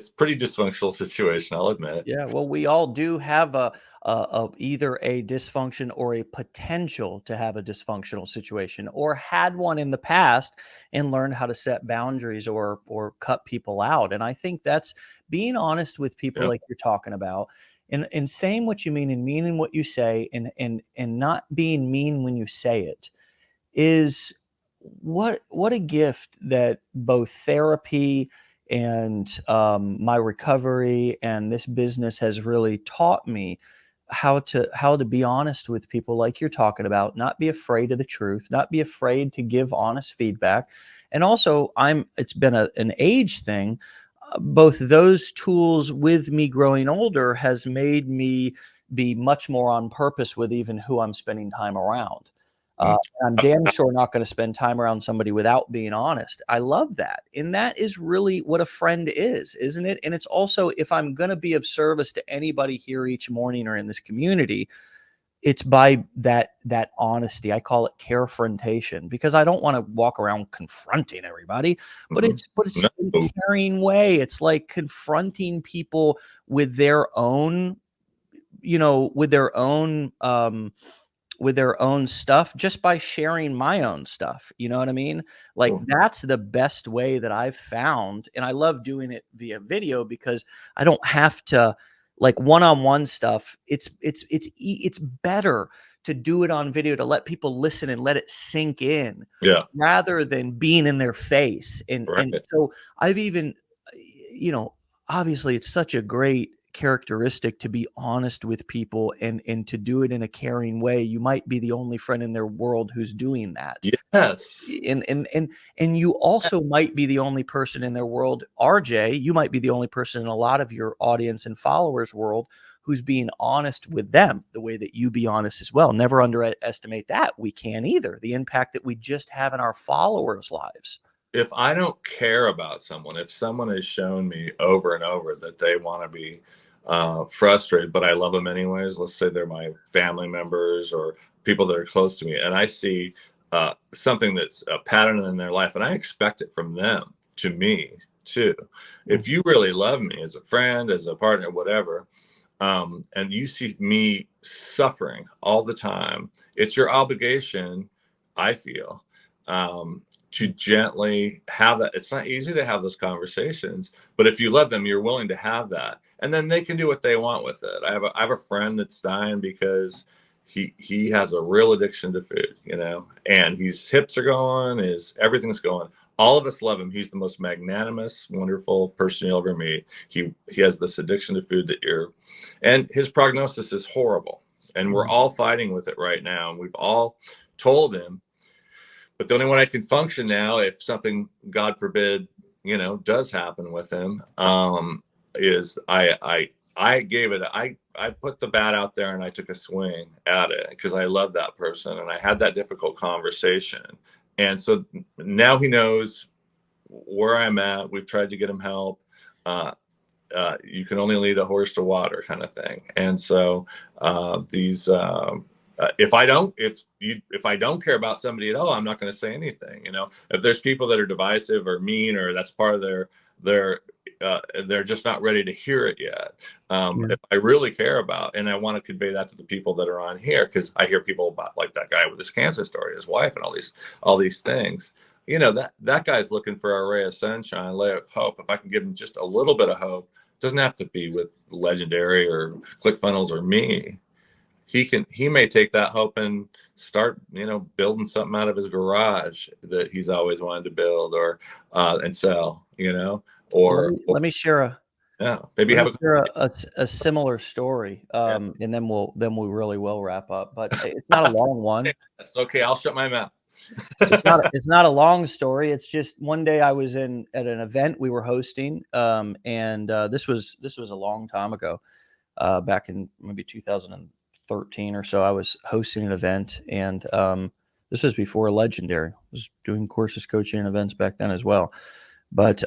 [SPEAKER 2] pretty dysfunctional situation, I'll admit.
[SPEAKER 1] Yeah, well, we all do have either a dysfunction or a potential to have a dysfunctional situation, or had one in the past and learned how to set boundaries or cut people out. And I think that's being honest with people, like you're talking about, and saying what you mean and meaning what you say, and not being mean when you say it, is what a gift that both therapy and my recovery and this business has really taught me how to be honest with people, like you're talking about, not be afraid of the truth, not be afraid to give honest feedback. And also, it's been an age thing. Both those tools with me growing older has made me be much more on purpose with even who I'm spending time around. I'm damn sure not going to spend time around somebody without being honest. I love that. And that is really what a friend is, isn't it? And it's also, if I'm going to be of service to anybody here each morning or in this community, it's by that honesty. I call it carefrontation, because I don't want to walk around confronting everybody, but it's in a caring way. It's like confronting people with their own, with their own stuff, just by sharing my own stuff. You know what I mean? Like, that's the best way that I've found. And I love doing it via video because I don't have to, like, one-on-one stuff. It's better to do it on video, to let people listen and let it sink in, rather than being in their face. And so I've even, obviously it's such a great characteristic to be honest with people and to do it in a caring way. You might be the only friend in their world who's doing that.
[SPEAKER 2] Yes.
[SPEAKER 1] And you also might be the only person in their world, RJ, you might be the only person in a lot of your audience and followers world who's being honest with them the way that you be honest as well. Never underestimate that. We can't either. The impact that we just have in our followers' lives.
[SPEAKER 2] If I don't care about someone, if someone has shown me over and over that they want to be frustrated, but I love them anyways, let's say they're my family members or people that are close to me, and I see something that's a pattern in their life, and I expect it from them to me too. If you really love me as a friend, as a partner, whatever, and you see me suffering all the time, it's your obligation, I feel, to gently have that. It's not easy to have those conversations, but if you love them, you're willing to have that, and then they can do what they want with it. I have a friend that's dying because he has a real addiction to food, and his hips are going, everything's going. All of us love him. He's the most magnanimous, wonderful person you'll ever meet. He has this addiction to food and his prognosis is horrible, and we're all fighting with it right now. And we've all told him. But the only way I can function now, if something, God forbid, does happen with him, is I put the bat out there and I took a swing at it because I love that person and I had that difficult conversation. And so now he knows where I'm at. We've tried to get him help. You can only lead a horse to water, kind of thing. And so if I don't care about somebody at all, I'm not going to say anything. If there's people that are divisive or mean, or that's part of their they're just not ready to hear it yet.
[SPEAKER 1] Yeah.
[SPEAKER 2] If I really care about, and I want to convey that to the people that are on here, because I hear people about like that guy with his cancer story, his wife, and all these things. You know, that guy's looking for a ray of sunshine, a ray of hope. If I can give him just a little bit of hope, it doesn't have to be with Legendary or ClickFunnels or me. He may take that hope and start, building something out of his garage that he's always wanted to build or and sell, or
[SPEAKER 1] Let me share a
[SPEAKER 2] yeah, maybe have
[SPEAKER 1] a similar story, and then we really will wrap up. But it's not a long one.
[SPEAKER 2] That's okay. I'll shut my mouth.
[SPEAKER 1] It's not a long story. It's just one day I was at an event we were hosting, and this was a long time ago, back in maybe 2013 or so. I was hosting an event, and this was before Legendary. I was doing courses, coaching, and events back then as well. But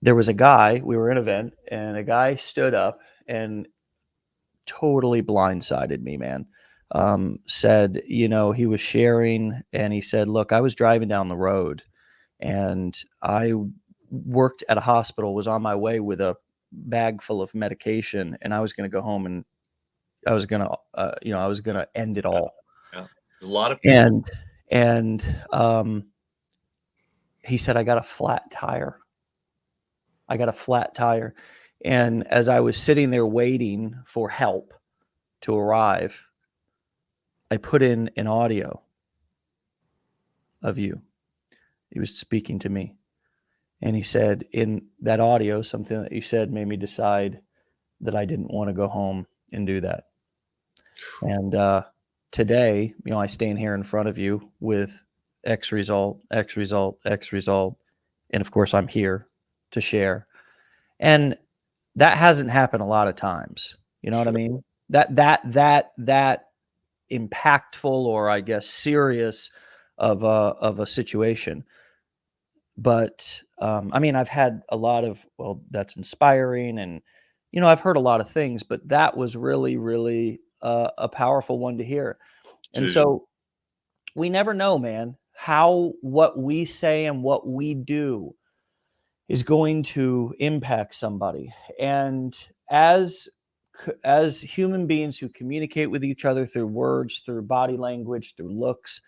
[SPEAKER 1] there was a guy. We were in an event, and a guy stood up and totally blindsided me, man. Said, he was sharing, and he said, look, I was driving down the road, and I worked at a hospital, was on my way with a bag full of medication, and I was going to go home, and I was going to end it all.
[SPEAKER 2] Yeah. A lot of people.
[SPEAKER 1] And he said, I got a flat tire. And as I was sitting there waiting for help to arrive, I put in an audio of you. He was speaking to me. And he said, in that audio, something that you said made me decide that I didn't want to go home and do that. And today, I stand here in front of you with X result. And of course, I'm here to share. And that hasn't happened a lot of times. You know what I mean? That impactful, or I guess serious of a situation. But I've had a lot of, that's inspiring, and I've heard a lot of things, but that was really, really a powerful one to hear. And so we never know, man, how what we say and what we do is going to impact somebody. And as human beings who communicate with each other through words, through body language, through looks,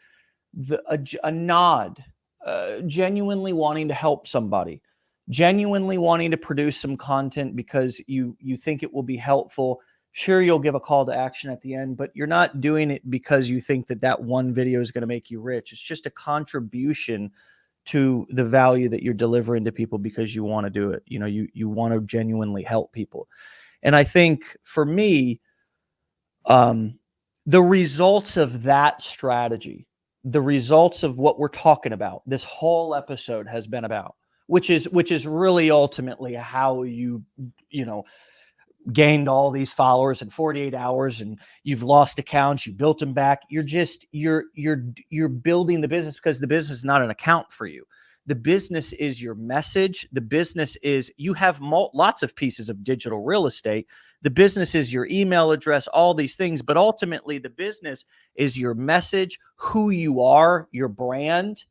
[SPEAKER 1] a nod, genuinely wanting to help somebody, genuinely wanting to produce some content because you think it will be helpful. Sure, you'll give a call to action at the end, but you're not doing it because you think that one video is going to make you rich. It's just a contribution to the value that you're delivering to people because you want to do it. You want to genuinely help people. And I think for me, the results of that strategy, the results of what we're talking about, this whole episode has been about, which is really ultimately how you gained all these followers in 48 hours, and you've lost accounts, you built them back. You're building the business because the business is not an account for you. The business is your message. The business is, you have lots of pieces of digital real estate. The business is your email address, all these things, but ultimately the business is your message, who you are, your brand,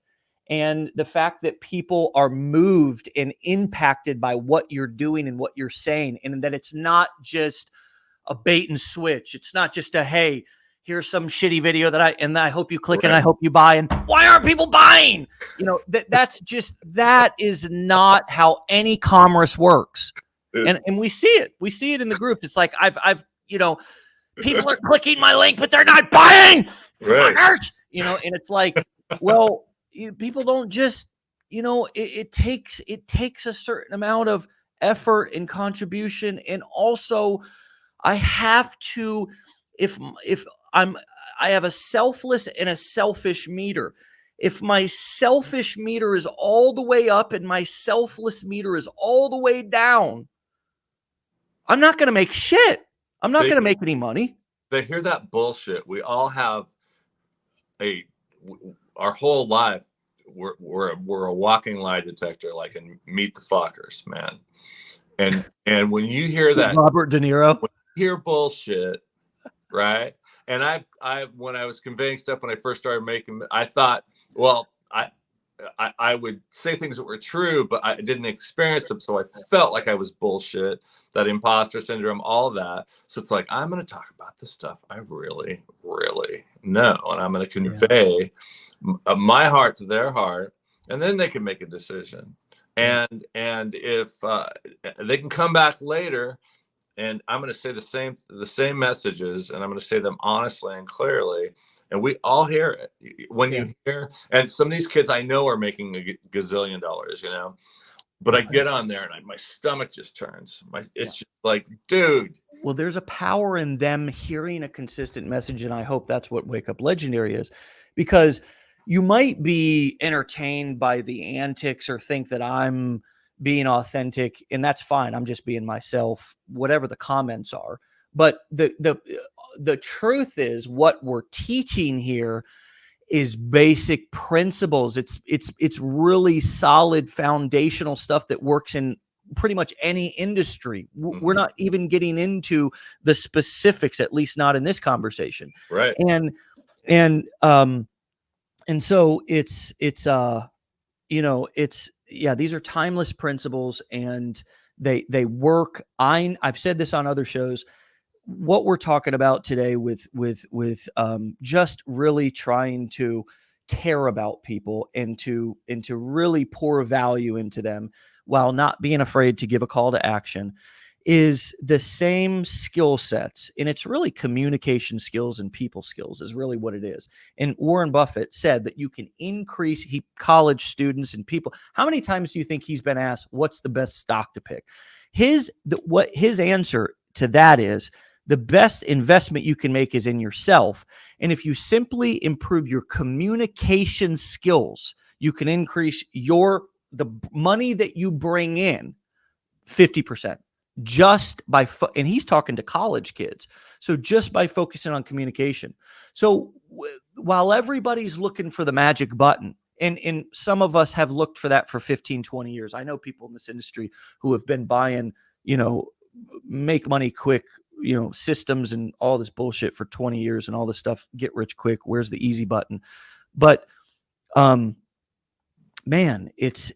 [SPEAKER 1] and the fact that people are moved and impacted by what you're doing and what you're saying, and that it's not just a bait and switch. It's not just a, hey, here's some shitty video that I hope you click and I hope you buy. And why aren't people buying? That is not how any commerce works. And we see it. We see it in the groups. It's like, I've people are clicking my link, but they're not buying. Fuckers! And it's like, well, people don't just, it takes a certain amount of effort and contribution. And also I have to, if I have a selfless and a selfish meter. If my selfish meter is all the way up and my selfless meter is all the way down, I'm not going to make shit. I'm not going to make any money.
[SPEAKER 2] They hear that bullshit. We all have our whole life, we're a walking lie detector, like in Meet the Fockers, man. And when you hear that,
[SPEAKER 1] Robert De Niro,
[SPEAKER 2] when you hear bullshit, right? And I when I was conveying stuff when I first started making, I thought, well, I would say things that were true, but I didn't experience them. So I felt like I was bullshit, that imposter syndrome, all that. So it's like, I'm going to talk about the stuff I really, really know. And I'm going to convey my heart to their heart, and then they can make a decision. And if they can come back later, and I'm going to say the same messages, and I'm going to say them honestly and clearly, and we all hear it when you hear. And some of these kids I know are making a gazillion dollars, you know, but I get on there and my stomach just turns. It's just like, dude.
[SPEAKER 1] Well, there's a power in them hearing a consistent message, and I hope that's what Wake Up Legendary is, because you might be entertained by the antics or think that I'm being authentic, and that's fine. I'm just being myself, whatever the comments are. But the truth is, what we're teaching here is basic principles. It's really solid foundational stuff that works in pretty much any industry. We're not even getting into the specifics, at least not in this conversation.
[SPEAKER 2] Right.
[SPEAKER 1] And so it's you know, these are timeless principles, and they work. I've said this on other shows. What we're talking about today with just really trying to care about people and to really pour value into them while not being afraid to give a call to action is the same skill sets. And it's really communication skills and people skills is really what it is. And Warren Buffett said that you can increase college students and people. How many times do you think he's been asked, what's the best stock to pick? His answer to that is, the best investment you can make is in yourself. And if you simply improve your communication skills, you can increase the money that you bring in 50%. Just by and he's talking to college kids. So just by focusing on communication. So while everybody's looking for the magic button, and some of us have looked for that for 15, 20 years. I know people in this industry who have been buying, make money quick, systems and all this bullshit for 20 years and all this stuff, get rich quick. Where's the easy button? But, man, it's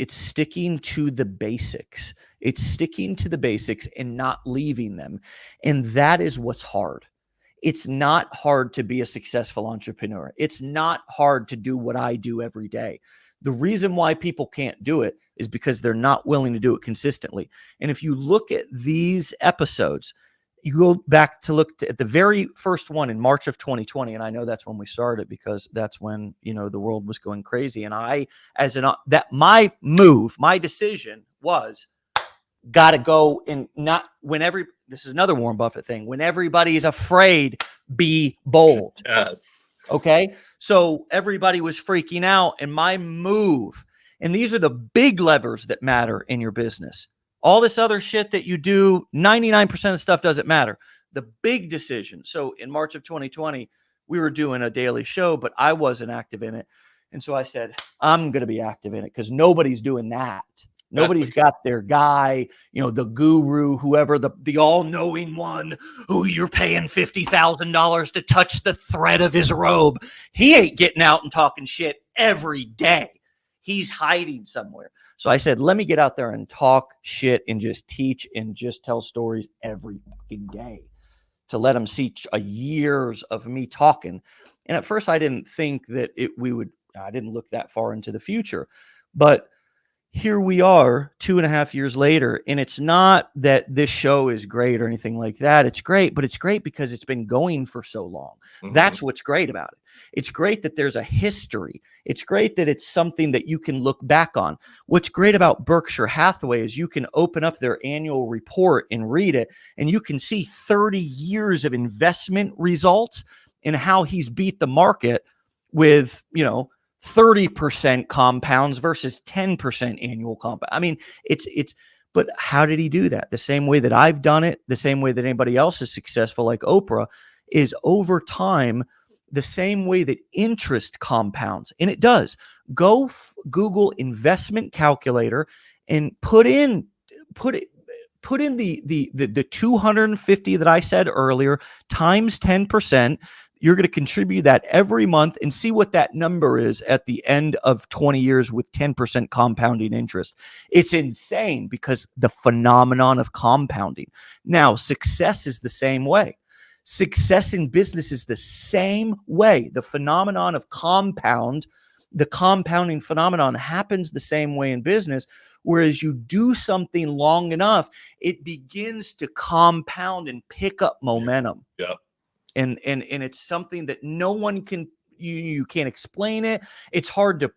[SPEAKER 1] sticking to the basics. It's sticking to the basics and not leaving them. And that is what's hard. It's not hard to be a successful entrepreneur. It's not hard to do what I do every day. The reason why people can't do it is because they're not willing to do it consistently. And if you look at these episodes, you go back to look at the very first one in March of 2020. And I know that's when we started because that's when, the world was going crazy. And my decision was got to go and not whenever. This is another Warren Buffett thing. When everybody is afraid, be bold.
[SPEAKER 2] Yes.
[SPEAKER 1] Okay. So everybody was freaking out, and my move, and these are the big levers that matter in your business. All this other shit that you do, 99% of the stuff doesn't matter. The big decision. So in March of 2020, we were doing a daily show, but I wasn't active in it. And so I said, I'm going to be active in it because nobody's doing that. Nobody's got their guy, the guru, whoever, the all-knowing one who you're paying $50,000 to touch the thread of his robe. He ain't getting out and talking shit every day. He's hiding somewhere. So I said, let me get out there and talk shit and just teach and just tell stories every fucking day to let them see years of me talking. And at first I didn't think that I didn't look that far into the future, but here we are 2.5 years later, and it's not that this show is great or anything like that. It's great, but it's great because it's been going for so long. Mm-hmm. That's what's great about it. It's great that there's a history. It's great that it's something that you can look back on. What's great about Berkshire Hathaway is you can open up their annual report and read it, and you can see 30 years of investment results and how he's beat the market with, 30% compounds versus 10% annual compound. I mean, but how did he do that? The same way that I've done it, the same way that anybody else is successful, like Oprah, is over time, the same way that interest compounds. And it does. Go Google investment calculator and put in the 250 that I said earlier times 10%. You're going to contribute that every month and see what that number is at the end of 20 years with 10% compounding interest. It's insane because the phenomenon of compounding. Now, success is the same way. Success in business is the same way. The phenomenon of the compounding phenomenon happens the same way in business. Whereas you do something long enough, it begins to compound and pick up momentum.
[SPEAKER 2] Yeah.
[SPEAKER 1] And it's something that no one can, you can't explain it. It's hard to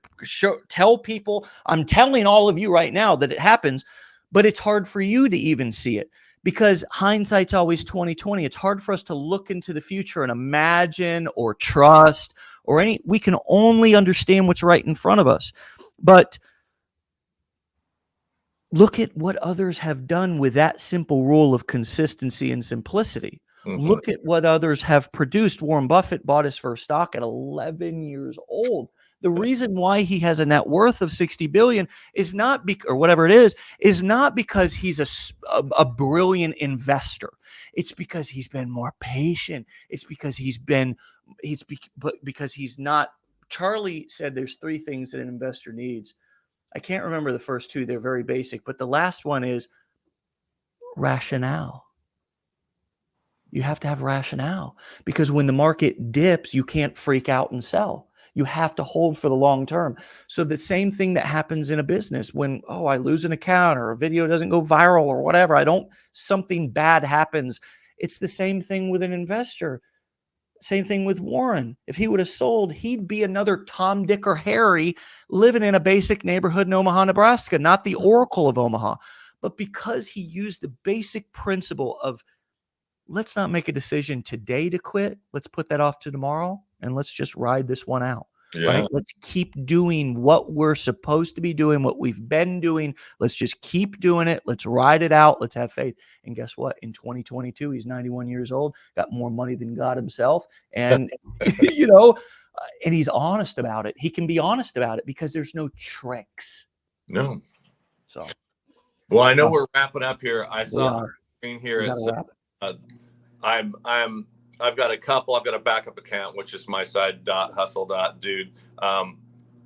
[SPEAKER 1] tell people. I'm telling all of you right now that it happens, but it's hard for you to even see it because hindsight's always 20/20. It's hard for us to look into the future and imagine or trust or we can only understand what's right in front of us. But look at what others have done with that simple rule of consistency and simplicity. Look at what others have produced. Warren Buffett bought his first stock at 11 years old. The reason why he has a net worth of 60 billion is not or whatever it is not because he's a brilliant investor. It's because he's been more patient. It's because because he's not. Charlie said there's 3 things that an investor needs. I can't remember the first 2. They're very basic, but the last one is rationale. You have to have rationale because when the market dips, you can't freak out and sell. You have to hold for the long term. So the same thing that happens in a business when, I lose an account or a video doesn't go viral or whatever, something bad happens. It's the same thing with an investor. Same thing with Warren. If he would have sold, he'd be another Tom, Dick, or Harry living in a basic neighborhood in Omaha, Nebraska, not the Oracle of Omaha. But because he used the basic principle of let's not make a decision today to quit. Let's put that off to tomorrow and let's just ride this one out.
[SPEAKER 2] Yeah.
[SPEAKER 1] Right? Let's keep doing what we're supposed to be doing, what we've been doing. Let's just keep doing it. Let's ride it out. Let's have faith. And guess what? In 2022, he's 91 years old, got more money than God himself. And, and he's honest about it. He can be honest about it because there's no tricks.
[SPEAKER 2] No.
[SPEAKER 1] So.
[SPEAKER 2] Well, I know we're wrapping up here. I saw
[SPEAKER 1] the
[SPEAKER 2] screen here. I've got a couple. I've got a backup account, which is my side .hustle.dude.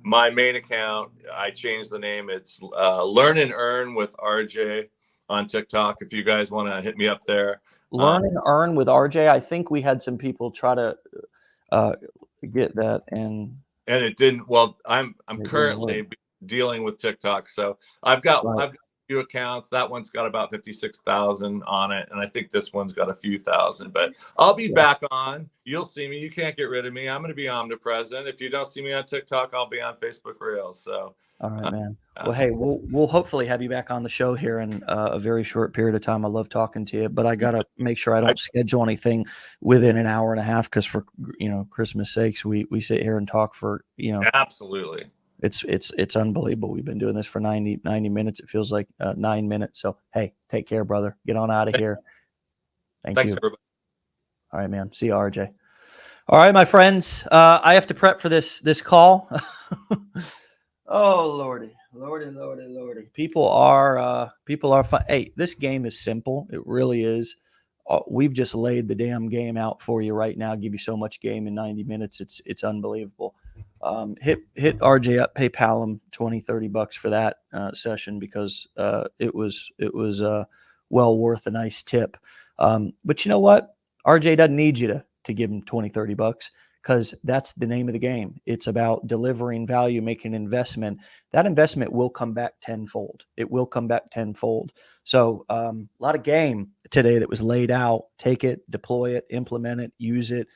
[SPEAKER 2] My main account, I changed the name. It's Learn and Earn with RJ on TikTok. If you guys want to hit me up there.
[SPEAKER 1] Learn and Earn with RJ. I think we had some people try to get that, and
[SPEAKER 2] it didn't. Well, I'm currently dealing with TikTok, so I've got few accounts. That one's got about 56,000 on it, and I think this one's got a few thousand. But I'll be back on. You'll see me. You can't get rid of me. I'm going to be omnipresent. If you don't see me on TikTok, I'll be on Facebook Reels. So,
[SPEAKER 1] all right, man. Well, hey, we'll hopefully have you back on the show here in a very short period of time. I love talking to you, but I gotta make sure I don't schedule anything within an hour and a half because for Christmas sakes, we sit here and talk for
[SPEAKER 2] Absolutely.
[SPEAKER 1] It's unbelievable. We've been doing this for 90 minutes. It feels like 9 minutes. So, hey, take care, brother. Get on out of here. Thanks, you.
[SPEAKER 2] Everybody.
[SPEAKER 1] All right, man. See you, RJ. All right, my friends. I have to prep for this call. Oh, Lordy. People are fun. Hey, this game is simple. It really is. We've just laid the damn game out for you right now. Give you so much game in 90 minutes. It's unbelievable. Hit RJ up, PayPal him $20-$30 for that session because it was well worth a nice tip. But you know what? RJ doesn't need you to give him $20-$30 because that's the name of the game. It's about delivering value, making an investment. That investment will come back tenfold. It will come back tenfold. So a lot of game today that was laid out. Take it, deploy it, implement it, use it.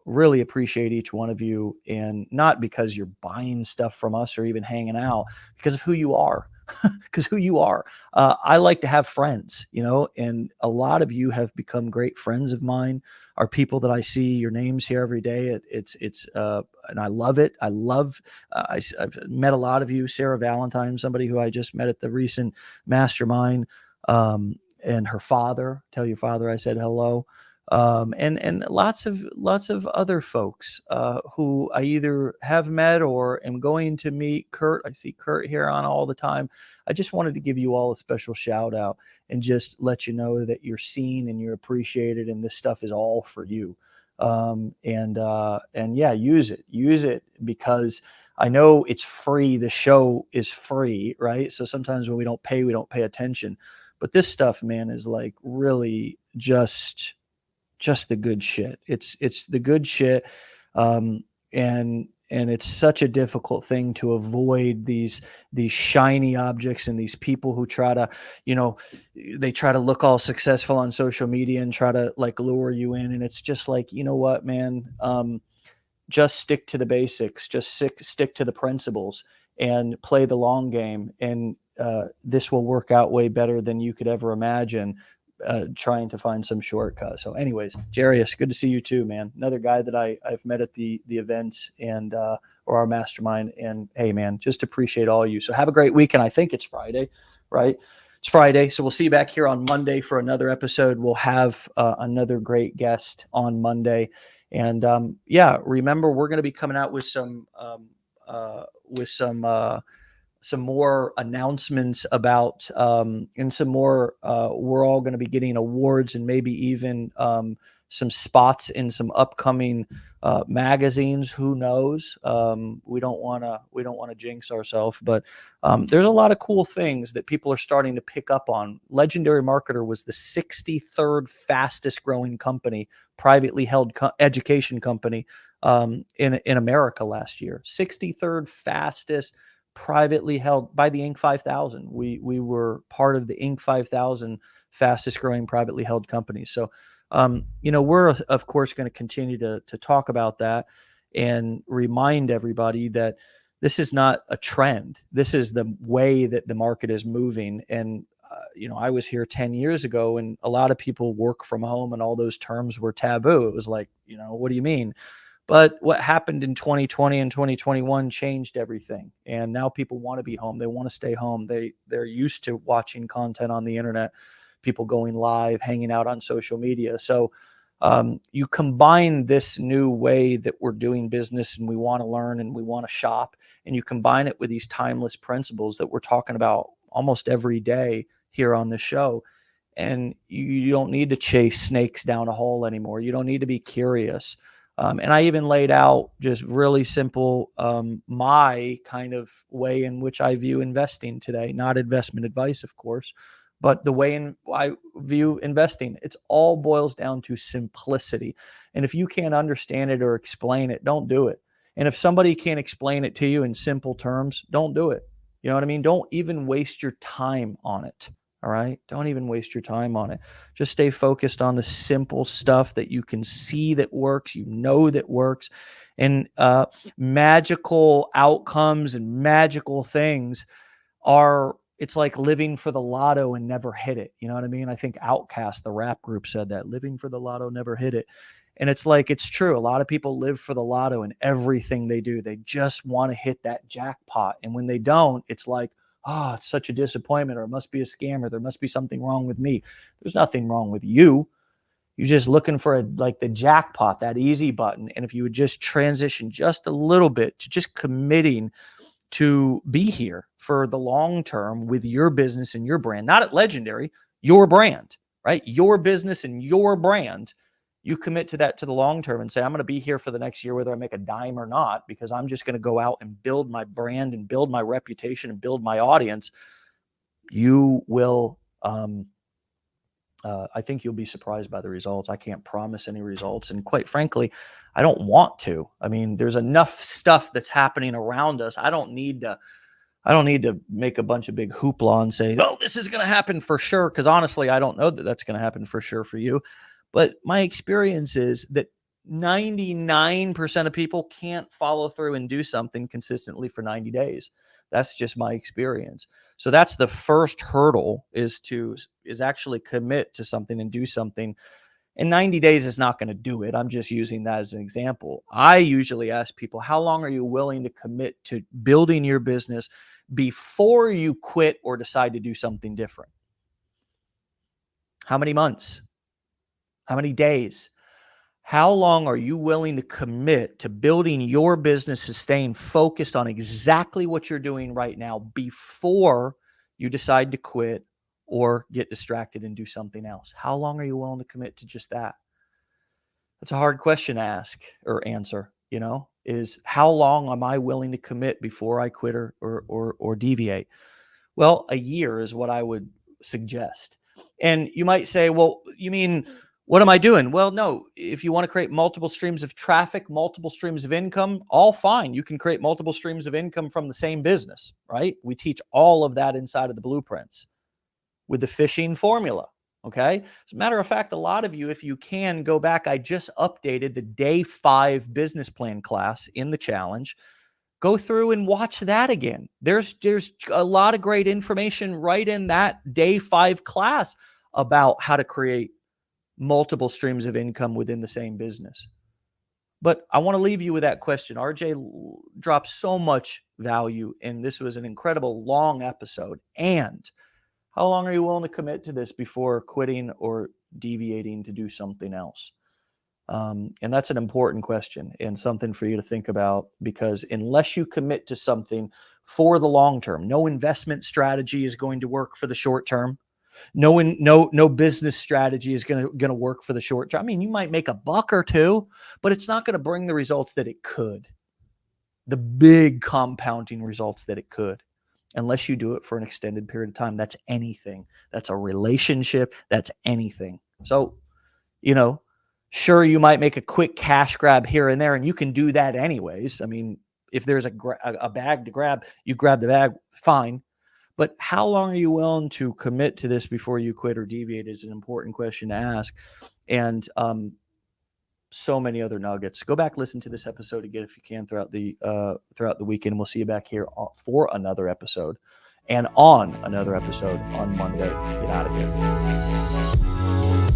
[SPEAKER 1] Really appreciate each one of you, and not because you're buying stuff from us or even hanging out, because of who you are. Because who you are. I like to have friends, and a lot of you have become great friends of mine. Are people that I see your names here every day. And I love it. I've met a lot of you. Sarah Valentine, somebody who I just met at the recent mastermind, and her father. Tell your father I said hello. And lots of other folks who I either have met or am going to meet. Kurt, I see Kurt here on all the time. I just wanted to give you all a special shout out and just let you know that you're seen and you're appreciated, and this stuff is all for you. And yeah, use it because I know it's free. The show is free, right? So sometimes when we don't pay attention. But this stuff, man, is like really just the good shit. It's the good shit, um, and it's such a difficult thing to avoid these shiny objects and these people who try to, you know, they try to look all successful on social media and try to like lure you in, and it's just like, you know what, man, just stick to the basics, just stick to the principles and play the long game. And this will work out way better than you could ever imagine trying to find some shortcut. So anyways, Jarius, good to see you too, man. Another guy that I've met at the events and or our mastermind. And hey, man, just appreciate all you. So have a great weekend. I think it's Friday, right? It's Friday. So we'll see you back here on Monday for another episode. We'll have another great guest on Monday. And yeah, remember, we're going to be coming out with some more announcements about and some more. We're all going to be getting awards and maybe even some spots in some upcoming magazines. Who knows? We don't want to jinx ourselves, but there's a lot of cool things that people are starting to pick up on. Legendary Marketer was the 63rd fastest growing company, privately held education company in America last year. 63rd fastest privately held by the Inc. 5000. We were part of the Inc. 5000 fastest growing privately held companies. So, we're of course going to continue to talk about that and remind everybody that this is not a trend. This is the way that the market is moving. And I was here 10 years ago, and a lot of people work from home, and all those terms were taboo. It was like, what do you mean? But what happened in 2020 and 2021 changed everything. And now people want to be home. They want to stay home. They're used to watching content on the internet, people going live, hanging out on social media. So you combine this new way that we're doing business, and we want to learn and we want to shop, and you combine it with these timeless principles that we're talking about almost every day here on the show. And you don't need to chase snakes down a hole anymore. You don't need to be curious. And I even laid out just really simple, my kind of way in which I view investing today, not investment advice, of course, but the way in I view investing. It's all boils down to simplicity. And if you can't understand it or explain it, don't do it. And if somebody can't explain it to you in simple terms, don't do it. You know what I mean? Don't even waste your time on it. All right. Don't even waste your time on it. Just stay focused on the simple stuff that you can see that works, that works. And magical outcomes and magical things it's like living for the lotto and never hit it. You know what I mean? I think Outkast, the rap group, said that, living for the lotto, never hit it. And it's like, it's true. A lot of people live for the lotto in everything they do. They just want to hit that jackpot. And when they don't, it's like, oh, it's such a disappointment, or it must be a scam, or there must be something wrong with me. There's nothing wrong with you. You're just looking for the jackpot, that easy button. And if you would just transition just a little bit to just committing to be here for the long term with your business and your brand, not at Legendary, your brand, right? Your business and your brand. You commit to that to the long term and say, I'm going to be here for the next year, whether I make a dime or not, because I'm just going to go out and build my brand and build my reputation and build my audience. You will, I think you'll be surprised by the results. I can't promise any results. And quite frankly, I don't want to. I mean, there's enough stuff that's happening around us. I don't need to make a bunch of big hoopla and say, oh, this is going to happen for sure. Because honestly, I don't know that that's going to happen for sure for you. But my experience is that 99% of people can't follow through and do something consistently for 90 days. That's just my experience. So that's the first hurdle, is actually commit to something and do something. And 90 days is not going to do it. I'm just using that as an example. I usually ask people, how long are you willing to commit to building your business before you quit or decide to do something different? How many months? How many days? How long are you willing to commit to building your business, to staying focused on exactly what you're doing right now before you decide to quit or get distracted and do something else? How long are you willing to commit to just that? That's a hard question to ask or answer, is how long am I willing to commit before I quit or deviate? Well, a year is what I would suggest. And you might say, well, you mean, what am I doing? Well, no, if you want to create multiple streams of traffic, multiple streams of income, all fine. You can create multiple streams of income from the same business, right? We teach all of that inside of the blueprints with the fishing formula. Okay. As a matter of fact, a lot of you, if you can go back, I just updated the day 5 business plan class in the challenge. Go through and watch that again. There's a lot of great information right in that day 5 class about how to create multiple streams of income within the same business. But I want to leave you with that question. RJ dropped so much value, and this was an incredible long episode. And how long are you willing to commit to this before quitting or deviating to do something else? And that's an important question and something for you to think about, because unless you commit to something for the long term, no investment strategy is going to work for the short term. No business strategy is going to work for the short term. I mean, you might make a buck or two, but it's not going to bring the results that it could, the big compounding results that it could, unless you do it for an extended period of time. That's anything. That's a relationship. That's anything. So, sure, you might make a quick cash grab here and there, and you can do that anyways. I mean, if there's a bag to grab, you grab the bag, fine. But how long are you willing to commit to this before you quit or deviate is an important question to ask. And so many other nuggets. Go back, listen to this episode again if you can throughout the weekend. We'll see you back here for another episode and on another episode on Monday. Get out of here.